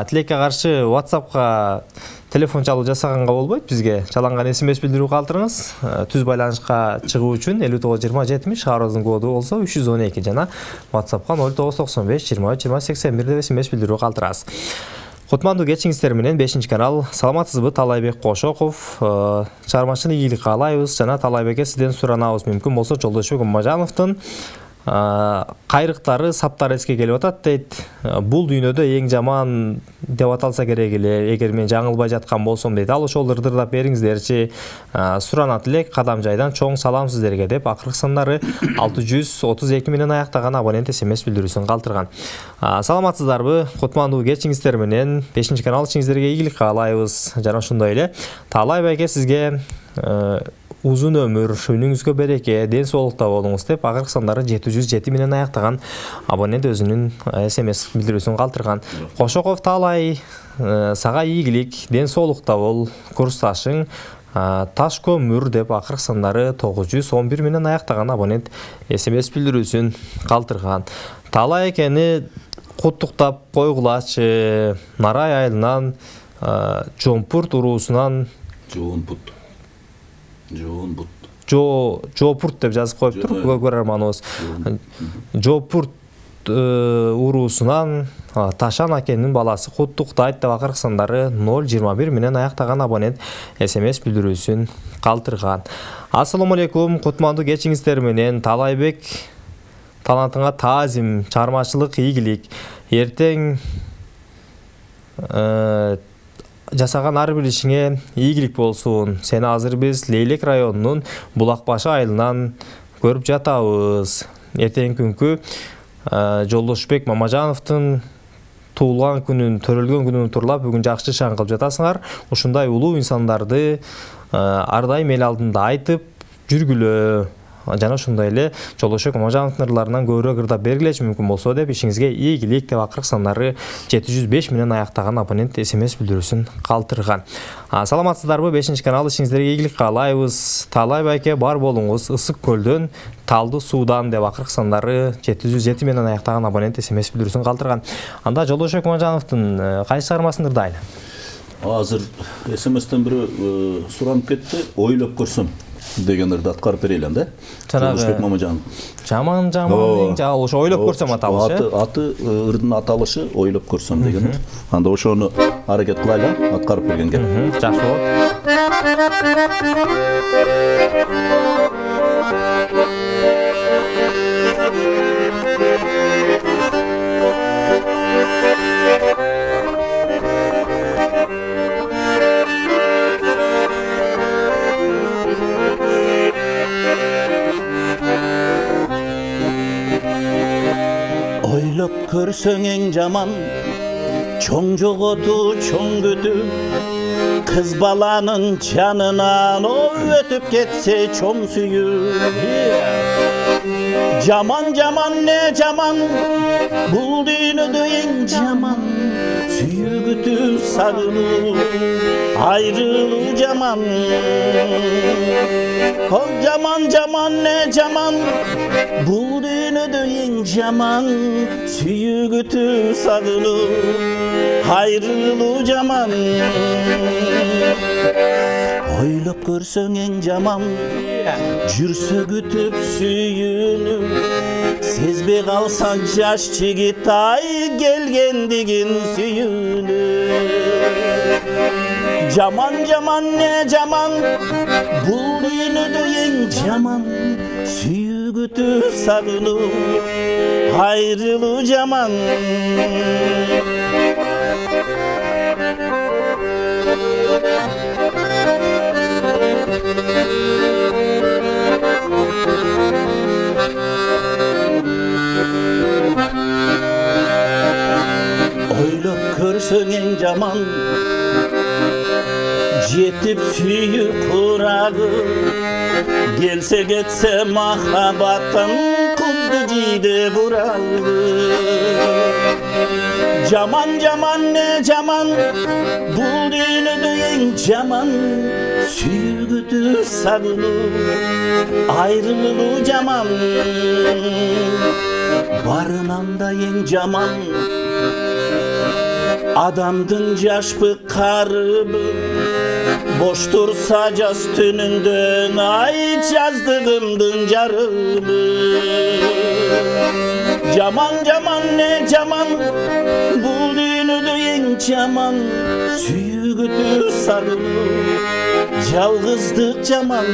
Speaker 1: тилекке каршы WhatsApp'ка телефон чалуу жасаганга болбойт. Бизге чаланган SMS билдирүү калтырыңыз. Түз байланышка чыгуу үчүн 592070 шаарыбыздын коду болсо 312 жана WhatsApp'ка 0995 23 2081 деп SMS билдирүү калтырасыз. Кутмандуу кечиңиздер менен 5-канал. Саламатсызбы? Талайбек Кошоков. Чыгармачылык ийгилик каалайбыз жана Талайбекке сизден суранабыз. Мүмкүн болсо Жолдошбек Мамажановдун кайрыктары, саптары эске келип атат дейт. Бул дүйнөдө эң жаман деп аталса керек эле, эгер мен жаңылбай жаткан болсом дейт. Ал ошол ырдырдап бериңиздерчи. Суранат элек Кадамжайдан чоң салам сиздерге деп акыркы сандары 632 менен аяктаган абонент SMS билдирүүсүн калтырган. Саламатсыздарбы? Кутмандуу кечиңиздер менен 5-канал ичиңиздерге ийгилик каалайбыз. Жана ошондой эле Талайбеке сизге узун өмүр, үнүңүзгө береке, ден соолукта болуңуз деп акыркы сандары 707 менен аяктаган абонент өзүнүн SMS билдирүүсүн калтырган. Кошоков Талай, сага ийгилик, ден соолукта бол, курсташың таш көмүр деп акыркы сандары 911 менен аяктаган абонент SMS билдирүүсүн калтырган. Талай экени куттуктап койгулачы. Нарай айылынан Жомпурт уруусунан Жопурт деп жазып коюптур көрөрманыбыз. Жопурт уруусунан Ташан акенин баласы куттуктайт деп акыркы сандары 021 менен аяктаган абонент SMS билдирүүсүн калтырган. Ассаламу алейкум, кутмандуу кечиңиздер менен Талайбек, талантыңа таазим, чыгармачылык ийгилик. Эртең жасаган ар бир ишиңе ийгилик болсун. Сени азыр биз Лейлек районунун Булакбашы айылынан көрүп жатабыз. Эртең күнкү Жолдошбек Мамажановдун туулган күнүн, төрөлгөн күнүн турлап бүгүн жакшы шаң кылып жатасыңар. Ушундай улуу инсандарды ар дайым эл алдында айтып жүргүлө. Жана ошондой эле Жолдошбек Мамажановдун ырларынан көбүрөөк ырдап бергилечи мүмкүн болсо деп ишиңизге ийгилик деп акыркы сандары 705 менен аяктаган абонент SMS билдирүүсүн калтырган. Саламатсыздарбы? 5-канал ишиңиздерге ийгилик каалайбыз. Талай байке бар болуңуз, ысык көлдөн, талды суудан деп акыркы сандары 707 менен аяктаган абонент SMS билдирүүсүн калтырган. Анда Жолдошбек Мамажановдун кайсы чыгармасын ырдайлы?
Speaker 2: Азыр SMS-тен бири суранып кетти, ойлоп көрсөм деген ырды аткарып берелен да. Жолдошбек Мамажанов.
Speaker 1: Жаман ошо ойлоп көрсөм аталышы.
Speaker 2: Аты ырдын аталышы ойлоп көрсөм деген. Анда ошону аракет кылайлы, аткарып бергенге.
Speaker 1: Жакшы болот.
Speaker 2: Ойлоп көрсөң эң жаман, чоң жоготу, чоң күтү, кыз баланын жанынан өтүп кетсе чоң сүйүү. Жаман не жаман, бул дүйнөдө эң жаман, сүйгүтү сагынуу, айрылуу жаман. Ол жаман не жаман, бул дүйнөдө эң жаман, сүйгүтү сагынуу, айрылуу жаман. Ойлоп көрсөң эң жаман, жүрсө күтүп сүйүнүп, сезбей қалсаң жаш жігіт ай келгендігін сүйініп. Жаман жаман не жаман, бұл дүниеде ең жаман, сүйгүтү сагынуу айрылуу жаман. Ойлоп көрсөң эң жаман, жетип сүйүп курагы, келсе кетсе махаббаттан кудду жийде бурагы. Жаман жаман не жаман, бул дүйнөдө эң жаман, сүйгүтү сагынуу айрылуу жаман. Барынан да эң жаман, адамдын жашпы карыбы, бош турса жаз түнүндө ай жаздыгымдын жарыбы. Жаман жаман не жаман, бул дүйнөдө эң жаман, сүйгүтү сагынуу жалгыздык жаман.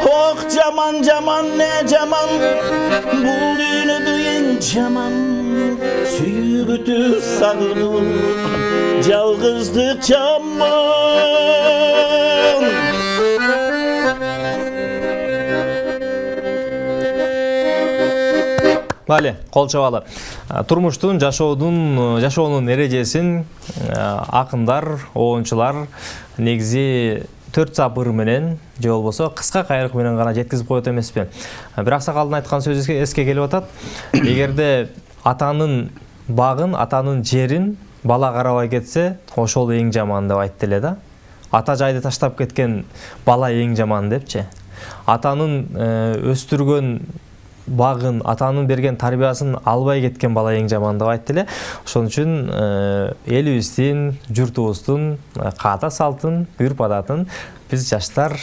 Speaker 2: Ох жаман жаман не жаман, бул дүйнөдө эң жаман, сүйгүтү сагынуу жалгыздык жаман.
Speaker 1: Бали, кол чабалы. Турмуштун, жашоонун эрежесин акындар, оончулар негизи 4 сапыр менен же болбосо кыска кайрык менен гана жеткизип коет эмеспи. Бирок сакалдын айткан сөзү эске келип атат. Эгерде атанын багын, атанын жерин бала карабай кетсе, ошол эң жаман деп айтты эле да. Ата жайды таштап кеткен бала эң жаман депчи. Атанын өстүргөн багын, атанын берген тарбиясын албай кеткен бала эң жаман деп айтты эле. Ошон үчүн элибиздин, журтубуздун каада салтын, үрп адатын биз жаштар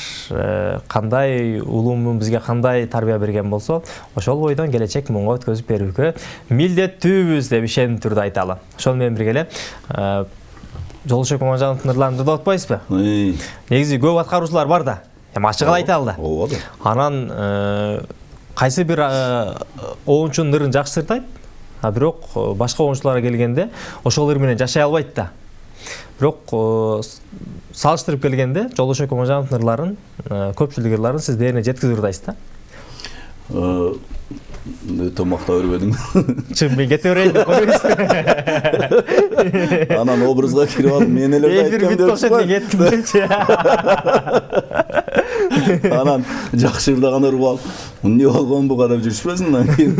Speaker 1: кандай улуумун бизге кандай тарбия берген болсо, ошол бойдон келечек муңга өткөзүп берүүгө милдеттүүбүз деп ишенип түрдө айталы. Ошол менен бирге эле Жолдошбек Мамажановдун ырларын тыңдап атпайсызбы? Негизи көп аткаруучулар бар да. Эми ачык айталы да. Анан кайсы бир оончунун ырын жакшы сыртайт, бирок башка оончуларга келгенде ошол ыр менен жашай албайт да. Бирок салыштырып келгенде Жолдошбек Мамажановдун ырларын, көпчүлүк ырларын сиз дээрине жеткизип ырдайсыз да.
Speaker 2: Өтө мактап бербедиң.
Speaker 1: Чын мен кете берейин деп койбойсуз.
Speaker 2: Анан образга кирип алып мен эле
Speaker 1: айткам. Эфир бүтүп калса кеттим депчи.
Speaker 2: Анан жакшы ырдаган ырбал. Эмне болгон буга деп жүрүшпөсүн анан кийин.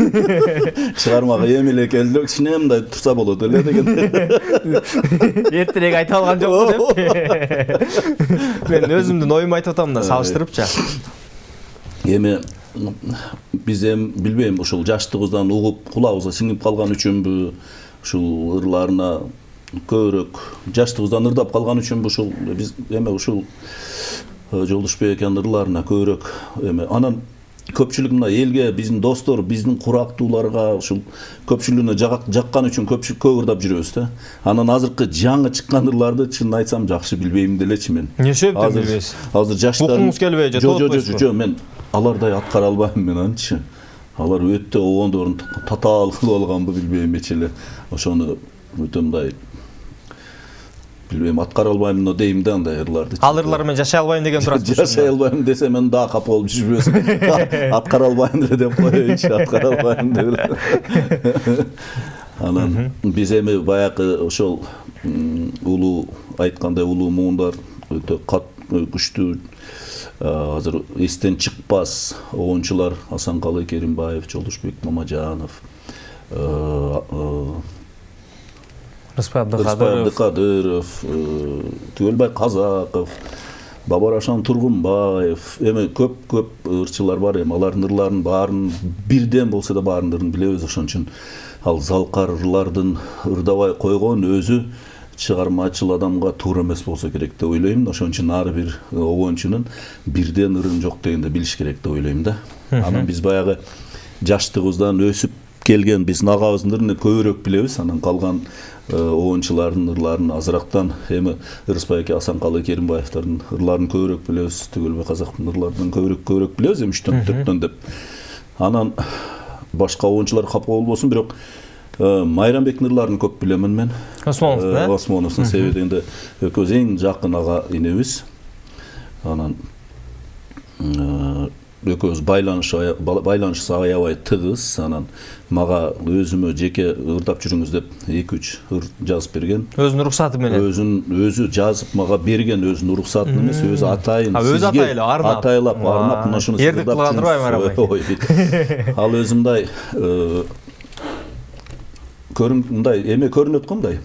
Speaker 2: Чыгармага эми эле келди, кичине мындай турса болот эле деген.
Speaker 1: Эртерээк айтып алган жокпу деп. Мен өзүмдүн оюмду айтып атам да, салыштырыпчы.
Speaker 2: Эми биз эми билбейм, ушул жаштыгыбыздан угуп кулагыбызга сиңип калган үчүнбү, ушул ырларына көбүрөөк жаштыгыбыздан ырдап калган үчүнбү, ушул биз эми ушул Жолдошбек экенин ырларына көбүрөөк эми анан көпчүлүк мына элге, биздин достор, биздин курактууларга ушул көпчүлүгүнө жаккан үчүн көп ырдап жүрөбүз да. Анан азыркы жаңы чыккан ырларды чын айтсам жакшы билбейм делечи мен.
Speaker 1: Эмне себептен билбейсиз?
Speaker 2: Азыр жаштар
Speaker 1: укуңуз келбей же
Speaker 2: жок, мен алардай аткара албайм мен анчы. Алар өтө оондорун татаал кылып алганбы билбейм эчеле. Ошону өтө мындай билбейм, аткара албайм но дейм да андай ырларды.
Speaker 1: Ал ырлар менен жашай албайм деген турасыз.
Speaker 2: Жашай албайм десе мен да капа болуп жүрбөсүм. Аткара албайм эле деп коеюнчу, аткара албайм деп. Анан биз эми баягы ошол улуу айткандай улуу муундар өтө күчтүү, азыр эстен чыкпас оончулар Асанкалы Керимбаев, Жолдошбек Мамажанов,
Speaker 1: Рыспай Абдыкадыров, Түгөлбай Казаков, Бабарашан Тургунбаев, эми көп ырчылар бар. Эми алардын ырларын баарын бирден болсо да баарын ырын билебиз. Ошон үчүн ал залкар ырлардын ырдабай койгон өзү чыгармачыл адамга туура эмес болсо керек деп ойлойм. Ошон үчүн ар бир оончунун бирден ырын жок дегенде билиш керек деп ойлойм да. Анан биз баягы
Speaker 2: жаштыгыбыздан өсүп келген биздин агабыздын көбүрөөк билебиз. Анан калган оончулардын ырларын азырактан эми Ырысбай аке, Асанкалы Керимбаевдардын ырларын көбүрөөк билебиз. Түгөлбай Казактын ырларынан көбүрөөк билебиз эми 3-4 деп. Анан башка оончулар капа болбосун, бирок Майрамбектин ырларын көп билемин мен. Осмоновдун себеби энди экөөбүз эң жакын ага инебиз. Анан экөөбүз байланышыбыз аябай тыгыз. Анан мага өзүмө жеке ырдап жүрүңүз деп 2-3 ыр жазып берген.
Speaker 1: Өзүнүн уруксаты менен.
Speaker 2: Өзү жазып мага берген, өзүнүн уруксатын эмес, өзү атайын сизге атайлап арнап мына шуну
Speaker 1: эрдик кылган Майрамбек.
Speaker 2: Ал өзү мындай мындай эме көрүнөт го, мындай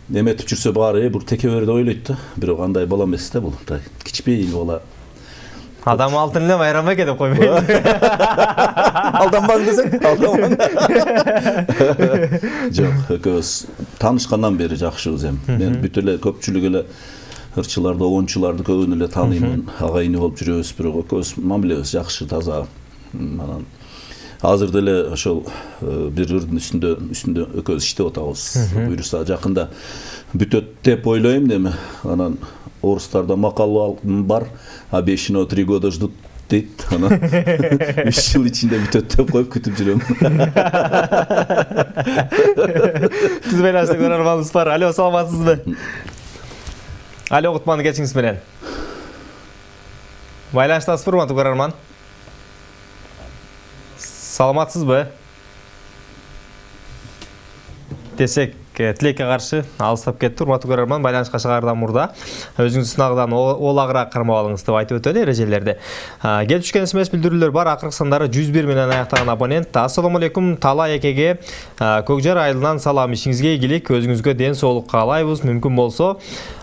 Speaker 2: эметип жүрсө баары бул текеберде ойлойт да. Бирок андай бала эмес да, бул мындай кичпей бала.
Speaker 1: Адам алтын эле Майрамбек деп койбойт.
Speaker 2: Алданбаң десең, алданбаң. Жок, экөөбүз таанышкандан бери жакшыбыз эми. Мен бүт эле көпчүлүк эле ырчыларды, оончуларды көбүн эле тааныймын. Ага ине болуп жүрөбүз, бирок экөөбүз мамилебиз жакшы, таза. Анан азыр деле ошол бир ырдын үстүндө экөөбүз иштеп атабыз. Буюрса жакында бүтөт деп ойлойм эми. Анан орустарда макал бар, а 3 года ждут дейт. Анан 3 жыл ичинде бүтөт деп коюп күтүп жүрөм.
Speaker 1: Түз байланышта көрөрманыбыз бар. Алло, саламатсызбы? Алло, Кутманды кечиңиз менен. Байланыштасызбы, урматтуу көрөрман? Саламатсызбы? Десек тилекке каршы алыстап кетти, урматтуу көрөрман. Байланышка чыгаардан мурда өзүңүз сынагыдан олагыраак кармап алыңыз деп айтып өтөлү эрежелерди. Келип түшкөн смс билдирүүлөр бар. Акыркы сандары 101 менен аяктаган абонент. Ассаламу алейкум, Талай экеге Көкжар айылынан салам, ишиңизге ийгилик, өзүңүзгө ден соолук каалайбыз. Мүмкүн болсо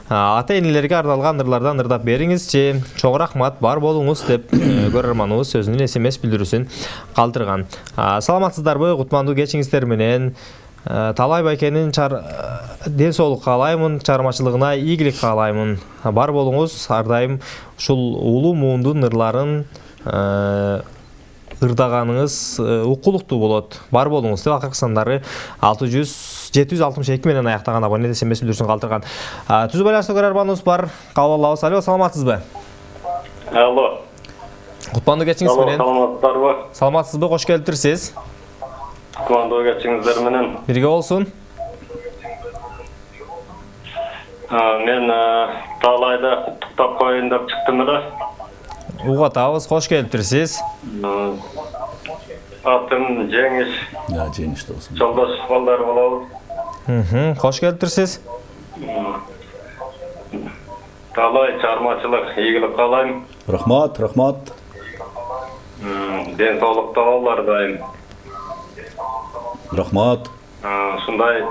Speaker 1: ата-энелерге ардалган ырлардан ырдап бериңизчи. Чоң рахмат, бар болуңуз деп көрөрманыбыз өзүнүн смс билдирүүсүн калтырган. Саламатсыздарбы? Кутмандуу кечиңиздер менен Талай байкенин ден соолук каалаймын, чыгармачылыгына ийгилик каалаймын. Бар болуңуз, ар дайым ушул улуу муундун ырларын ырдаганыңыз укулуктуу болот. Бар болуңуз деп акыркы сандары 762 менен аяктаган абонент смс билдирүүсүн калтырган. Түз байланышта көрөрманыбыз бар. Кабыл алабыз. Алло, саламатсызбы?
Speaker 5: Алло.
Speaker 1: Кутмандуу кечиңиз менен.
Speaker 5: Саламатсыздарбы?
Speaker 1: Саламатсызбы? Кош келиптирсиз.
Speaker 5: Кутмандуу кечиңиздер менен.
Speaker 1: Бирге болсун.
Speaker 5: Мен Талайды куттуктап коеюн деп чыктым эле.
Speaker 1: Угатабыз, кош келиптирсиз.
Speaker 5: Атым Жеңиш.
Speaker 2: Жеңиш болсун.
Speaker 5: Жолдош балдар болобуз.
Speaker 1: Кош келиптирсиз.
Speaker 5: Талай чыгармачылык ийгилик каалайм.
Speaker 2: Рахмат, рахмат.
Speaker 5: Ден соолукта болуңар дайым.
Speaker 2: Рахмат.
Speaker 5: Ушундай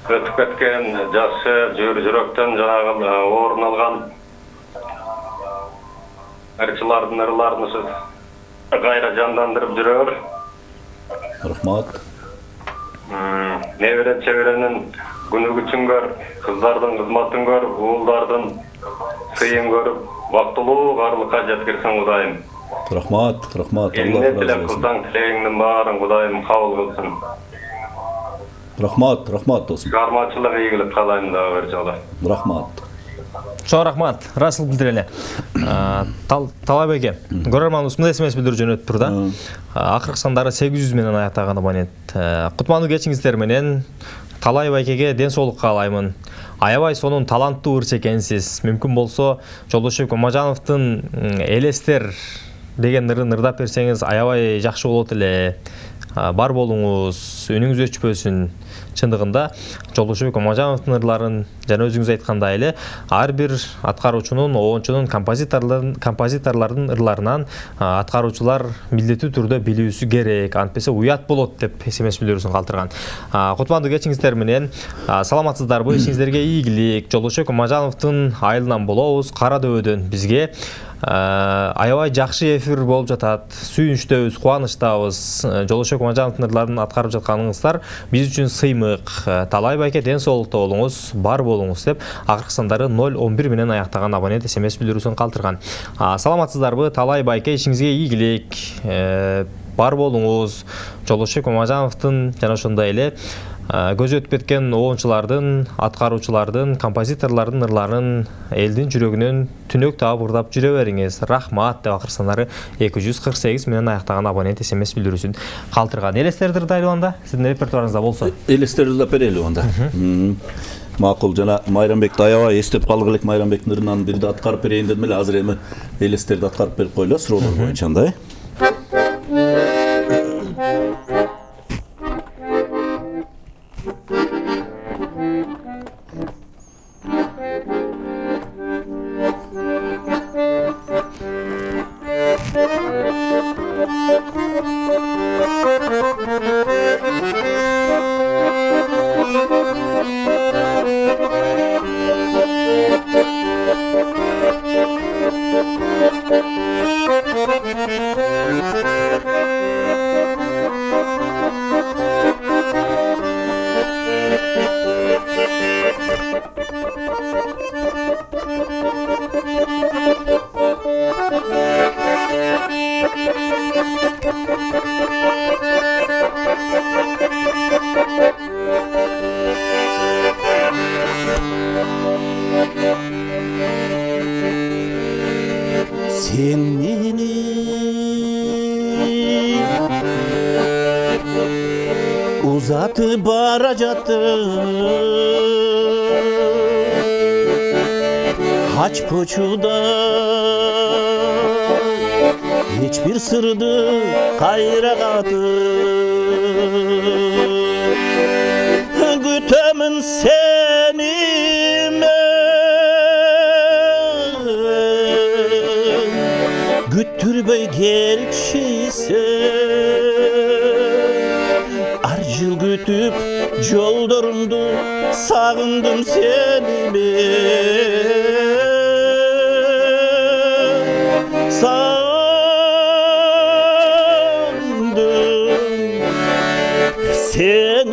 Speaker 5: өтүп кеткен жакшы жүрөктөн жанагы орун алган ырчылардын ырларын кайра жандандырып жүрөбүр.
Speaker 2: Рахмат.
Speaker 5: Небере чеберенин күнүгүчүн көр, кыздардын кызматын көр, уулдардын сыйын көрүп, бактылуу карлыкка жеткирсин Кудайым.
Speaker 2: Рахмат, рахмат.
Speaker 5: Элине тилеп кылсаң тилегиңдин баарын Кудайым кабыл кылсын.
Speaker 2: Рахмат, рахмат досум.
Speaker 5: Чыгармачылык ийгилик каалайм дагы бир жолу.
Speaker 2: Рахмат.
Speaker 1: Чоң рахмат. Расыл билдирели. Талай байке, көрөрманыбыз мындай смс билдирүү жөнөтүп тур да. Акыркы сандары 800 менен аяктаган абонент. Кутмандуу кечиңиздер менен Талай байкеге ден соолук каалаймын. Аябай сонун таланттуу ырчы экенсиз. Мүмкүн болсо Жолдошбек Мамажановдун Элестер деген ырын ырдап берсеңиз аябай жакшы болот эле. Бар болуңуз, үнүңүз өчпөсүн. Чындыгында Жолдошбек Мамажановдун ырларын жана өзүңүз айткандай эле ар бир аткаруучунун, оончунун, композиторлордун ырларынан аткаруучулар милдеттүү түрдө билүүсү керек. Антпесе уят болот деп смс билдирүүсүн калтырган. Кутмандуу кечиңиздер менен саламатсыздарбы? Ишиңиздерге ийгилик. Жолдошбек Мамажановдун айылынан болобуз, Кара дөбөдөн бизге аябай жакшы эфир болуп жатат. Сүйүнүчтөбүз, кубанычтабыз. Жолдошбек Мамажановдун ырларын аткарып жатканыңыздар биз үчүн сыймык. Талай байке ден соолукта болуңуз, бар болуңуз деп акыркы сандары 011 менен аяктаган абонент смс билдирүүсүн калтырган. Саламатсыздарбы? Талай байке, ишиңизге ийгилик. бар болуңуз. Жолдошбек Мамажановдун жана ошондой эле көз өтүп кеткен оончулардын, аткаруучулардын, композиторлордун ырларын элдин жүрөгүнөн түнөк таап ырдап жүрө бериңиз. Рахмат деп акырсанары 248 менен аяктаган абонент SMS билдирүүсүн калтырган. Элестерди ырдайлы анда, сиздин репертуарыңызда болсо.
Speaker 2: Элестерди ырдап берели анда. Макул, жана Майрамбекти аябай эстеп калгыла элек. Майрамбектин ырынан бирди аткарып берейин дедим эле. Азыр эми элестерди аткарып берип коелу суроолор боюнча андай.
Speaker 6: Sen meni uzatıp baracaktın Haç poçuda hiçbir sırdı kayrağatın Gütemin seni Güttürbey gelçiyse Arjıl gütüp joldorundu Sağındım seni Sağındım seni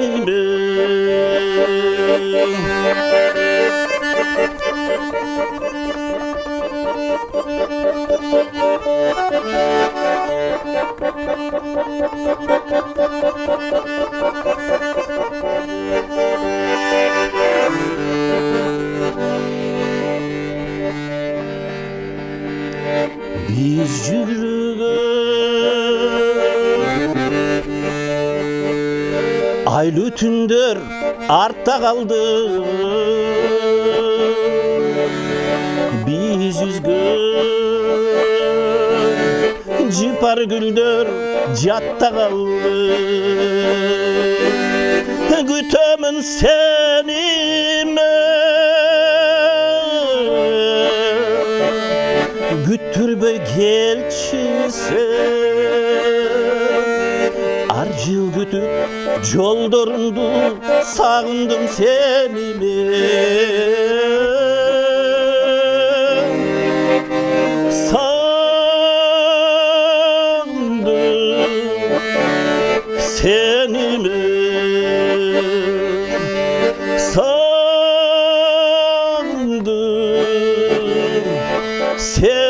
Speaker 6: Biz yürüdük Aylı tündür artta kaldı Biz yüzgün Cipar güldür catta kaldı Gütemin seni Güttürbey gelçisi Arjıl gütüp joldorundu Sağındım seni Sağındım seni Sağındım seni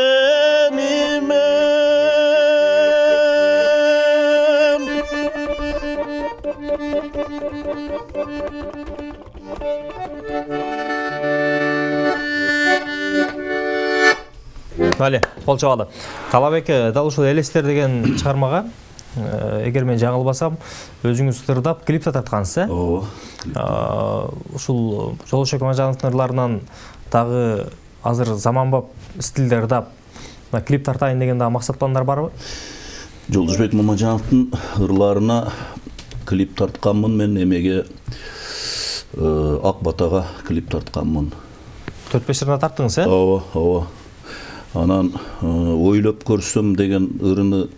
Speaker 1: Вали, қол чабады. Талабек, дал ушул элестер деген чыгармага, эгер мен жаңылбасам, өзүңүз ырдап клипте тарткансыз, ушул Жолдошбек Мамажановдун ырларынан дагы азыр заманбап стилде ырдап, клип тартайын деген дагы максат пландар барбы?
Speaker 2: Жолдошбек Мамажановдун ырларына клип тартканмын мен эмеге Ак Батага клип тартканмын.
Speaker 1: 4-5 ырына тарттыңыз,
Speaker 2: Ооба. Анан ойлоп көрсөм деген ырыны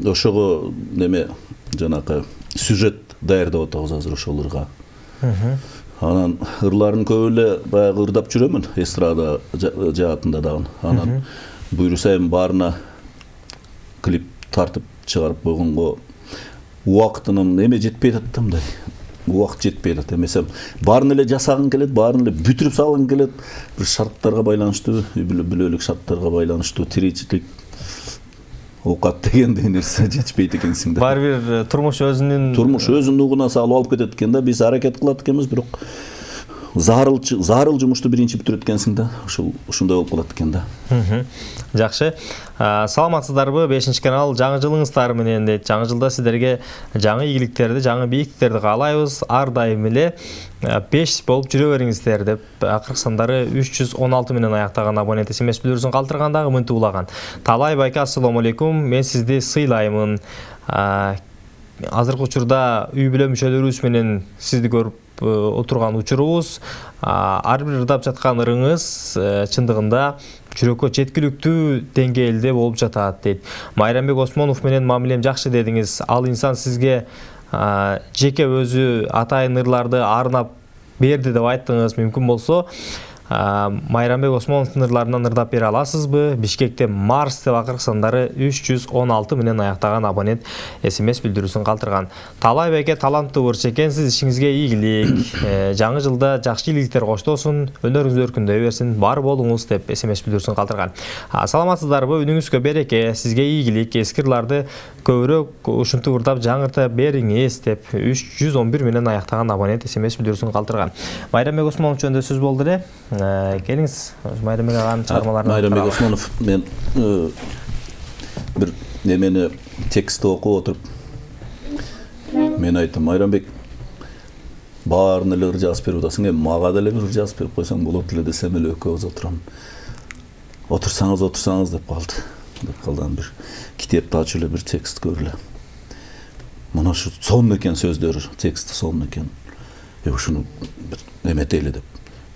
Speaker 2: ошого неме жанакы сюжет даярдап атабыз азыр ошол ырга. Анан ырларын көп эле баягы ырдап жүрөмүн эстрада жаатында дагы. Анан буйруса эми баарына клип тартып чыгарып койгонго убактынын эме жетпей атат да мындай. Убакыт жетпей атат. Эмесем баарын эле жасагың келет, баарын эле бүтүрүп салгың келет. Бир шарттарга байланыштуу, билөлүк шарттарга байланыштуу тиричилик Оокат деген нерсе жетпейт экенсиң да.
Speaker 1: Бар бир турмуш өзүнүн
Speaker 2: Турмуш өзүнүн угуна салып алып кетет экен да. Биз аракет кылат экенбиз, бирок зарыл жумушту биринчи бүтүрөт экенсиң да. Ушундай болуп калат экен да.
Speaker 1: Жакшы. Саламатсыздарбы? 5-канал жаңы жылыңыздар менен дейт. Жаңы жылда сиздерге жаңы ийгиликтерди, жаңы бийиктиктерди каалайбыз. Ар дайым эле 5 болуп жүрө бериңиздер деп акыркы сандары 316 менен аяктаган абонент SMS билдирүүсүн калтыргандагы мынтип улаган. Талай байка, ассаламу алейкум. Мен сизди сыйлаймын. Азыркы учурда үй бүлө мүчөлөрүбүз менен сизди көрүп отурган учурубуз. Ар бир ырдап жаткан ырыңыз чындыгында жүрөккө жеткиликтүү деңгээлде болуп жатат дейт. Майрамбек Осмонов менен мамилем жакшы дедиңиз. Ал инсан сизге жеке өзү атайын ырларды арнап берди деп айттыңыз. Мүмкүн болсо Майрамбек Осмоновдун ырларынан ырдап бере аласызбы? Бишкекте Марс деп акыркы сандары 316 менен аяктаган абонент SMS билдирүүсүн калтырган. Талай байке таланттуу бурч экенсиз, ишиңизге ийгилик. Жаңы жылда жакшы ийгиликтер коштосун, өнөрүңүз өркүндөй берсин, бар болуңуз деп SMS билдирүүсүн калтырган. Саламатсыздарбы? Үнүңүзгө береке, сизге ийгилик, эски ырларды көбүрөөк ушинтип ырдап жаңырта бериңиз деп 311 менен аяктаган абонент SMS билдирүүсүн калтырган. Майрамбек Осмонов жөнүндө сөз болду эле. Келиңиз, Майрамбек аганын чыгармаларынан.
Speaker 2: Майрамбек Осмонов, мен бир немени текстти окуп отуруп мен айттым, Майрамбек, баарына эле ыр жазып берип атасың, мага деле бир ыр жазып берип койсоң болот эле десем эле экөөбүз отурам. Отурсаңыз деп калды. Бир китепти ачып эле бир текст көрүп эле. Мына ушу сонун экен сөздөр, тексти сонун экен. Ушуну бир эметели деп.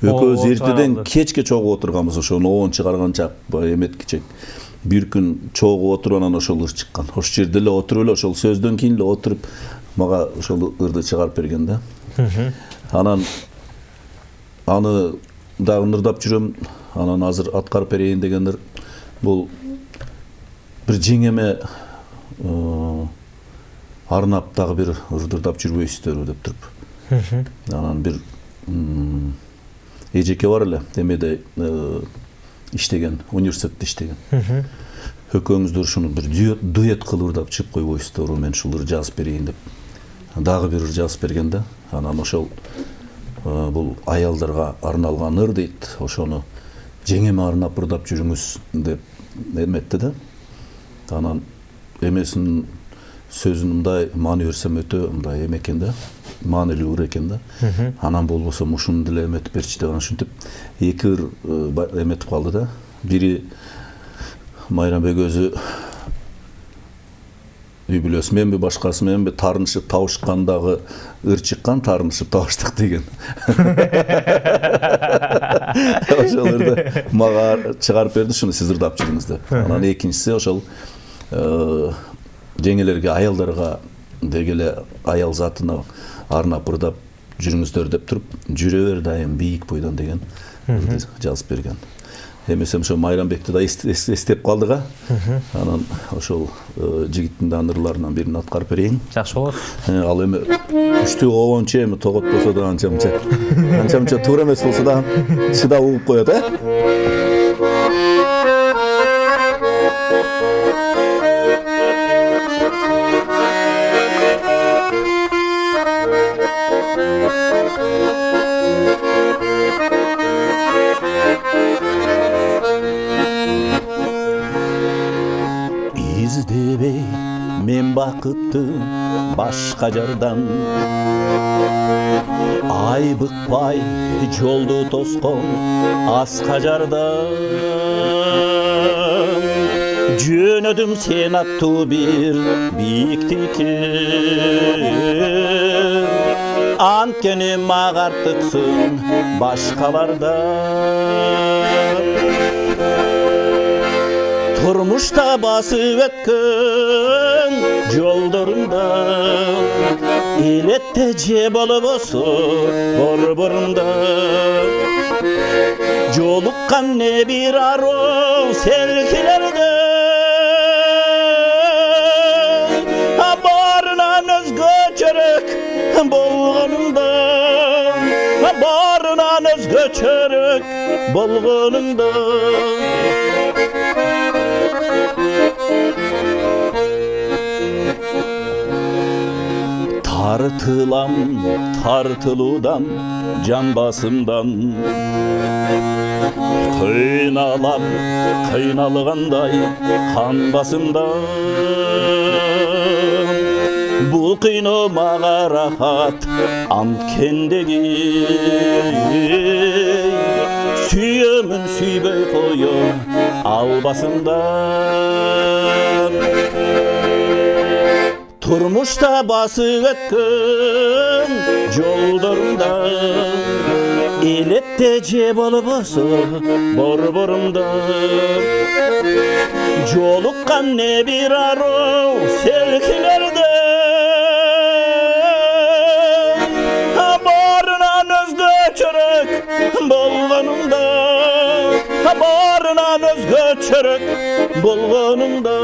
Speaker 2: Экөөбүз эртеден кечке чогуп отурганбыз, ошону оон чыгарган чак эметкичек. Бир күн чогуп отуруп анан ошол ыр чыккан. Ошол жерде эле отуруп эле ошол сөздөн кийин эле отуруп мага ошол ырды чыгарып берген да. Анан аны дагы ырдап жүрөм. Анан азыр аткарып берейин деген ыр бул бир жеңеме арнап дагы бир ырды ырдап жүрбөйсүздөрбү деп туруп. Анан бир эжеке бар эле, эмеде иштеген, университетте иштеген. Экөөңүздөр ушуну бир дуэт кылып ырдап чыгып койбойсуздарбы, мен ушул ыр жазып берейин деп. Дагы бир ыр жазып берген да. Анан ошол бул аялдарга арналган ыр дейт. Ошону жеңеме арнап ырдап жүрүңүз деп эметти да. Анан эмесинин сөзүн мындай маани берсем өтө мындай эме экен да. Маанилүү ыр экен да. Анан болбосо ушуну деле эметип берчи деп ушинтип эки ыр эметип калды да. Бири Майрамбек өзү үй бүлөсү менби, башкасы менби таарынышып табышкандагы ыр чыккан, таарынышып табыштык деген. Ошол ырды мага чыгарып берди, шуну сиз ырдап жүрүңүз деп. Анан экинчиси ошол жеңелерге, аялдарга дегеле аял затына арнап ырдап жүрүңүздөр деп туруп, жүрө бер дайым бийик бойдон деген жазып берген. Эмесем ошо Майрамбекти да эстеп калдыга. Анан ошол жигиттин да ырларынан бирин аткарып берейин.
Speaker 1: Жакшы болот.
Speaker 2: Ал эми күчтүү обончу эми тоготпосо да анча туура эмес болсо да чыдап угуп коет,
Speaker 6: İzdebey men бакытты башка жардан, айбыкпай жолду тоскон аска жардан. Жөнөдүм сен аттуу бир бийиктикке, анткени мага артыксың башкалардан. Turmuşta basıp ötkün yollarında, elette ceb alıp olsun borborunda. Yolukkan ne bir arı selkilerde, barınan özgö çörük bolğanında, barınan özgö çörük bolğanında. Tartılam tartılıdan can basımdan Kıynalam kıynalığандай kan basımdan Bu kıynomağa rahat ant kendegi Süyümün süybey koyu al basımdan Turmuşta bası ötkün yollarında Elette cebal bası borborumda Jolukkan ne bir arı sevkilerde Barınan özgü çörek bolganımda Barınan özgü çörek bolganımda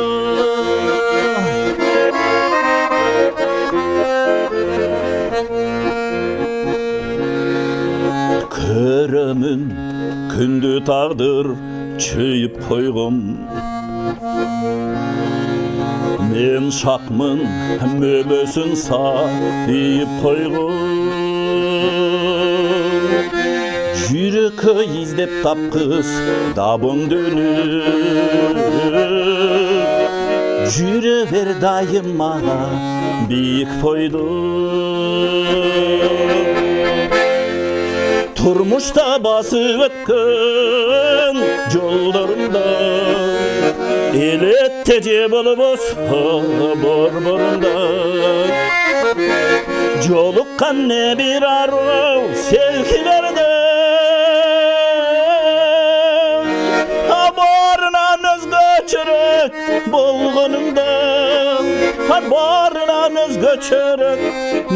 Speaker 6: Körümün kündü tağdır çöyüp koyğum Men şakmın möbösün sayıp koyğum Jürökö izlep tapkız dabın dönüp Jüre ver dayım mağa biyik foydu Turmuşta bası ötkün yollarında Elette cebal bası borborunda Jolukkan ne bir arı sevkilerde Barınan özgü çörek bolganımda Barınan özgü çörek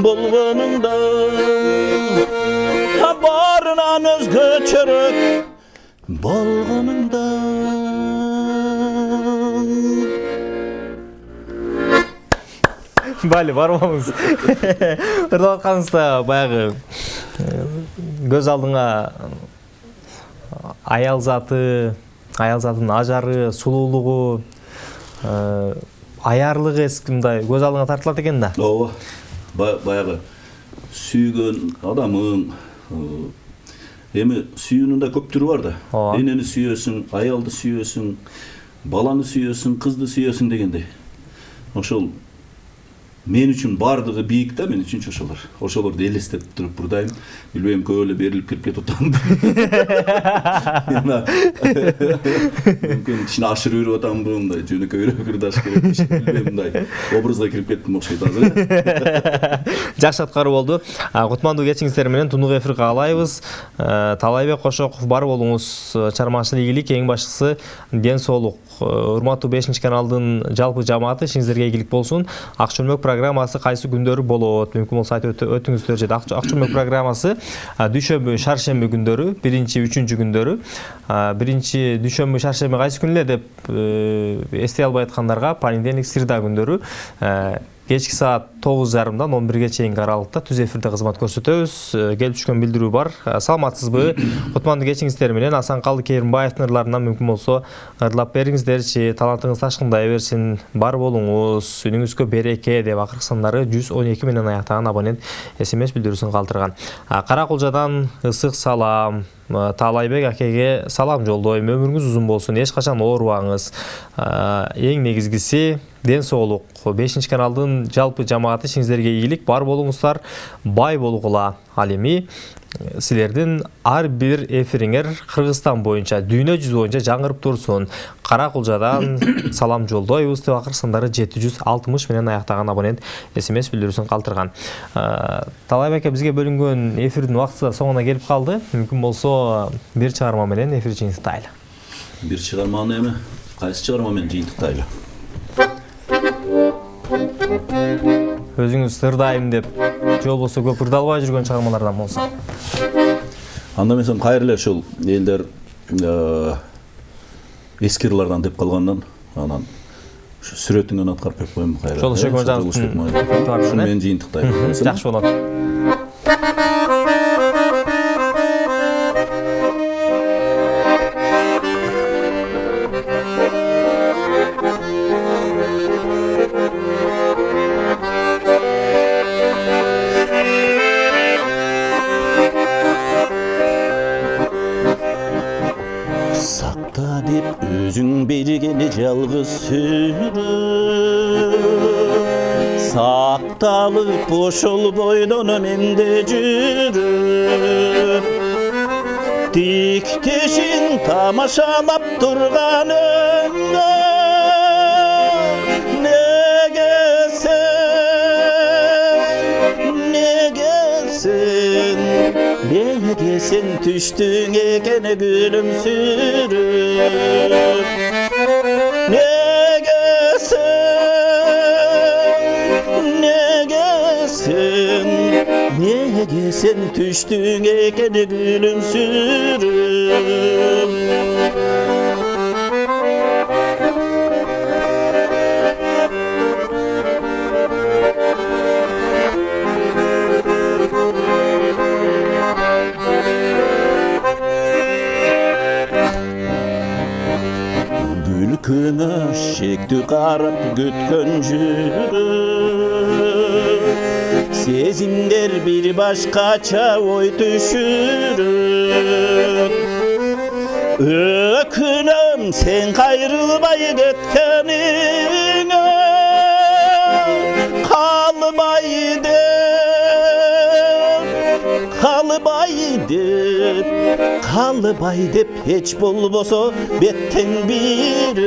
Speaker 6: bolganımda Barınan özgü çörek bolganımda
Speaker 1: Bali бармамыз. Ырдап атканыңызда баягы көз алдыңа аял затынын ажары, сулуулугу, аярлыгы эскимдай көз алдыңа тартылат экен да.
Speaker 2: Ооба. Баягы сүйгөн адамың эми сүйүүнүн да көп түрү бар да. Энени сүйөсүң, аялды сүйөсүң, баланы сүйөсүң, кызды сүйөсүң дегендей. Ошол мен үчүн бардыгы бийик да, мен үчүн ошолор. Ошолорду элестеп туруп бурдайм. Билбейм, көп эле берилип кирип кетип атам. Мүмкүн ичине ашырып жүрүп атамбы, мындай жөнөкөйрөөк ырдаш керек, билбейм, мындай образга кирип кеттим окшойт азыр.
Speaker 1: Жакшы аткаруу болду. Кутмандуу кечиңиздер менен тунук эфирге каалайбыз. Талайбек Кошоков бар болуңуз, чарманчылык ийгилик, эң башкысы ден соолук. Урматтуу 5 каналдын жалпы жамааты ишиңизерге ийгилик болсун. Акчөлмөк программасы кайсы күндөрү болот? Мүмкүн болсо айтып өтүңүздөр же Акчөлмөк программасы дүйшөмбү, шаршемби күндөрү, 1-3 күндөрү. Биринчи дүйшөмбү, шаршемби кайсы күн эле деп эстей албай аткандарга понедельник, среда күндөрү кечки саат 9:30-дан 11-ге чейинки аралыкта түз эфирде кызмат көрсөтөбүз. Келип түшкөн билдирүү бар. Саламатсызбы? Кутмандуу кечиңиздер менен Асанкалы Керимбаевдин ырларынан мүмкүн болсо ырдап бериңиздерчи. Талантыңыз ташкындай берсин. Бар болуңуз, үнүңүзгө береке деп акыркы сандары 112 менен аяктаган абонент SMS билдирүүсүн калтырган. Каракулжадан ысык салам. Талайбек акеге салам жолдойм. Өмүрүңүз узун болсун, эч качан оорубаңыз. Эң негизгиси ден соолук. 5 каналдын жалпы жамааты ишиңиздерге ийгилик, бар болуңуздар, бай болгула. Ал эми силердин ар бир эфириңер Кыргызстан боюнча, дүйнө жүзү боюнча жаңырып турсун. Каракулжадан салам жолдойбуз деп акыркы сандары 760 менен аяктаган абонент SMS билдирүүсүн калтырган. Талайбек бизге бөлүнгөн эфирдин убакыты соңуна келип калды. Мүмкүн болсо бир чыгарма менен эфир жыйынтыктайлы.
Speaker 2: Бир чыгарманы эми кайсы чыгарма менен жыйынтыктайлы?
Speaker 1: Өзүңүз ырдайм деп же болбосо көп ырдалбай жүргөн чыгармалардан болсо.
Speaker 2: Анда мен кайрылы ошол элдер эски ырлардан деп калгандан анан сүрөтүңөн аткарып берип коем кайрылы.
Speaker 1: Жолдошбек мырзанын
Speaker 2: Ошол менен жыйынтыктайлы.
Speaker 1: Жакшы болот.
Speaker 6: ата деп өзің бергені жалғыз сүріп сақталып ошол бойдон менде жүріп тиктешин тамашалап турганыңда неге сен түштүң экен күлүмсүрүп неге сен түштүң экен күлүмсүрүп күні шекті қарап күткөн жүріп сезімдер бір башқача ой түшіріп өкінем сен қайрылмай кеткеніңе қалыбай деп еч болбосо беттен бирip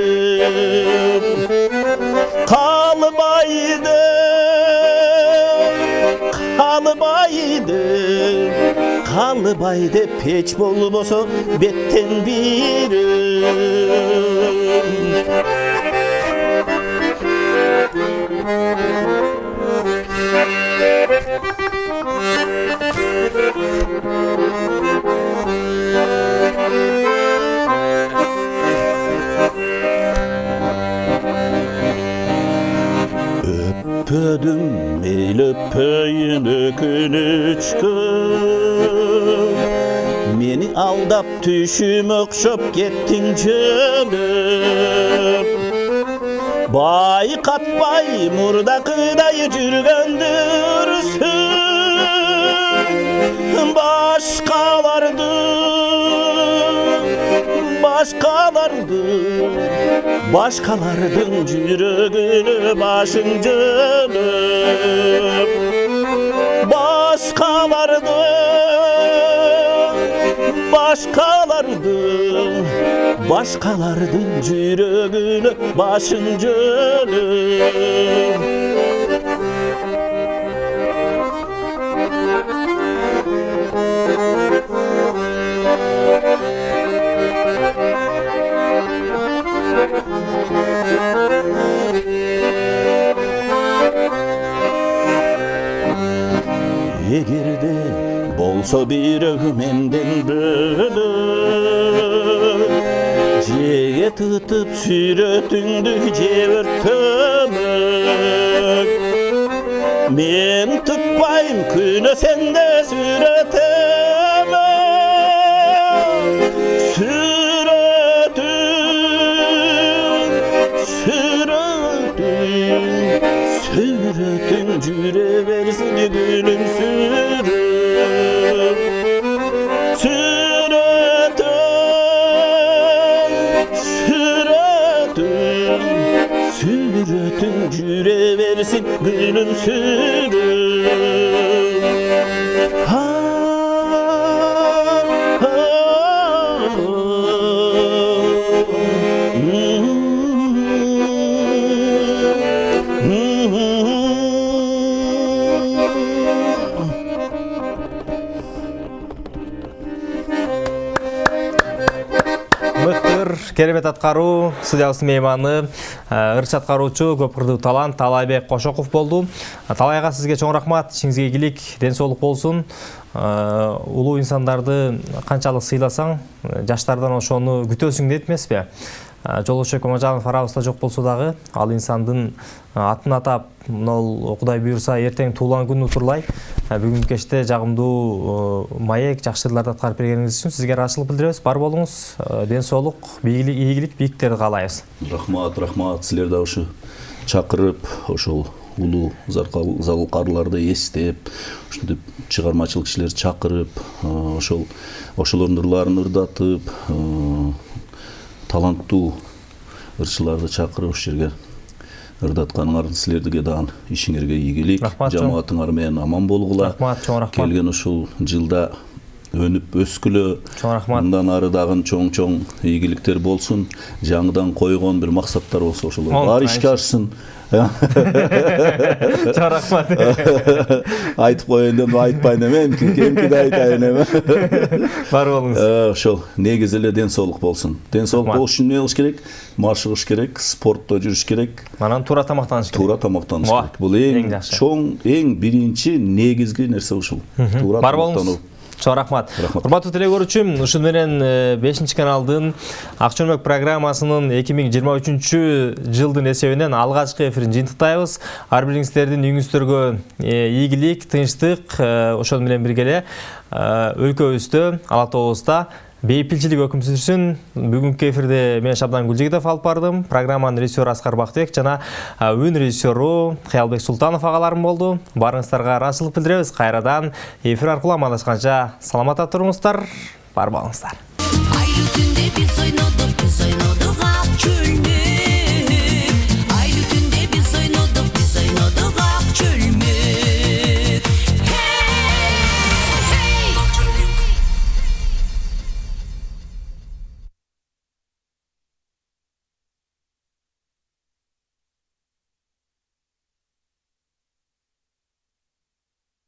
Speaker 6: қалыбай деп еч болбосо беттен бирip Öpödüm meyli öpöyün ökünüçkü Meni aldap tüşüm okşop kettin canım Bayqatpay murdakıday жүргөндүрсүn Başkalardın жүрөгүнө башың жөнөп Başkalardın жүрөгүнө башың жөнөp Эгерде болсо бирөө менден бөлөк Жеге тытып сүрөтүңдү жебөртөмөк Мен тытпайм күнөө сенде Сүрөтүң жүрө берсин күлүмсүрүп Сүрөтүң жүрө берсин күлүмсүрүп
Speaker 1: Керемет аткаруу, студиябыздын мейманы ырчы аткаруучу көп кырдуу талант Талайбек Кошоков болду. Талайга сизге чоң рахмат, ишиңизге ийгилик, ден соолук болсун. Улуу инсандарды канчалык сыйласаң, жаштардан ошону күтөсүң дейт эмеспи? Жолошбек Омажанов арабызда жок болсо дагы, ал инсандын атын атап, мынау Кудай буйрса эртең туулган күнү утурлай бүгүнкү кечте жагымдуу маек, жакшы ырларды аткарып бергениңиз үчүн сизге ыраазычылык билдиребиз. Бар болуңуз, ден соолук, ийгилик, бийиктерди каалайбыз.
Speaker 2: Рахмат, силер да ушу чакырып, ошол улуу залкарларды эстеп, ушинтип чыгармачылык кишилерди чакырып, ошолордун ырларын ырдатып, таланттуу ырчыларды чакырып ушул жерге ырдатканыңар силерге дагы ишиңерге ийгилик, жамаатыңар менен аман болгула.
Speaker 1: Рахмат, чоң рахмат.
Speaker 2: Келген ушул жылда өнүп өскүлө.
Speaker 1: Чоң рахмат.
Speaker 2: Мындан ары дагы чоң ийгиликтер болсун. Жаңыдан койгон бир максаттар болсо ошолор бар ишке ашсын.
Speaker 1: Чоң рахмат.
Speaker 2: Айтып коеюн деп айтпайын эме, кемки да айтайын эме.
Speaker 1: Бар болуңуз.
Speaker 2: Ошол негизи эле ден соолук болсун. Ден соолук болуш үчүн эмне кылыш керек? Машыгыш керек, спортто жүрүш керек.
Speaker 1: Манан туура тамактаныш керек.
Speaker 2: Туура тамактаныш керек. Бул эң чоң, эң биринчи негизги нерсе ушул. Туура тамактануу.
Speaker 1: Чоң рахмат. Урматтуу теле көрүүчүм, ушун менен 5 каналдын Ак чөмөк программасынын 2023 жылдын эсебинен алгачкы эфирин жыйынтыктайбыз. Ар бириңиздердин үйүңүздөргө ийгилик, тынчтык, ошол менен бирге эле өлкөбүздө, Ала Тообузда бейпилчилик өкүм сүрсүн. Бүгүнкү эфирде мен Шабдан Гүлжегидов алып бардым. Программанын режиссеру Аскар Бактыбек жана үн режиссеру Кыялбек Султанов агаларым болду. Барыңыздарга ыраазычылык билдиребиз. Кайрадан эфир аркылуу амандашканча саламатта туруңуздар. Бар болуңуздар.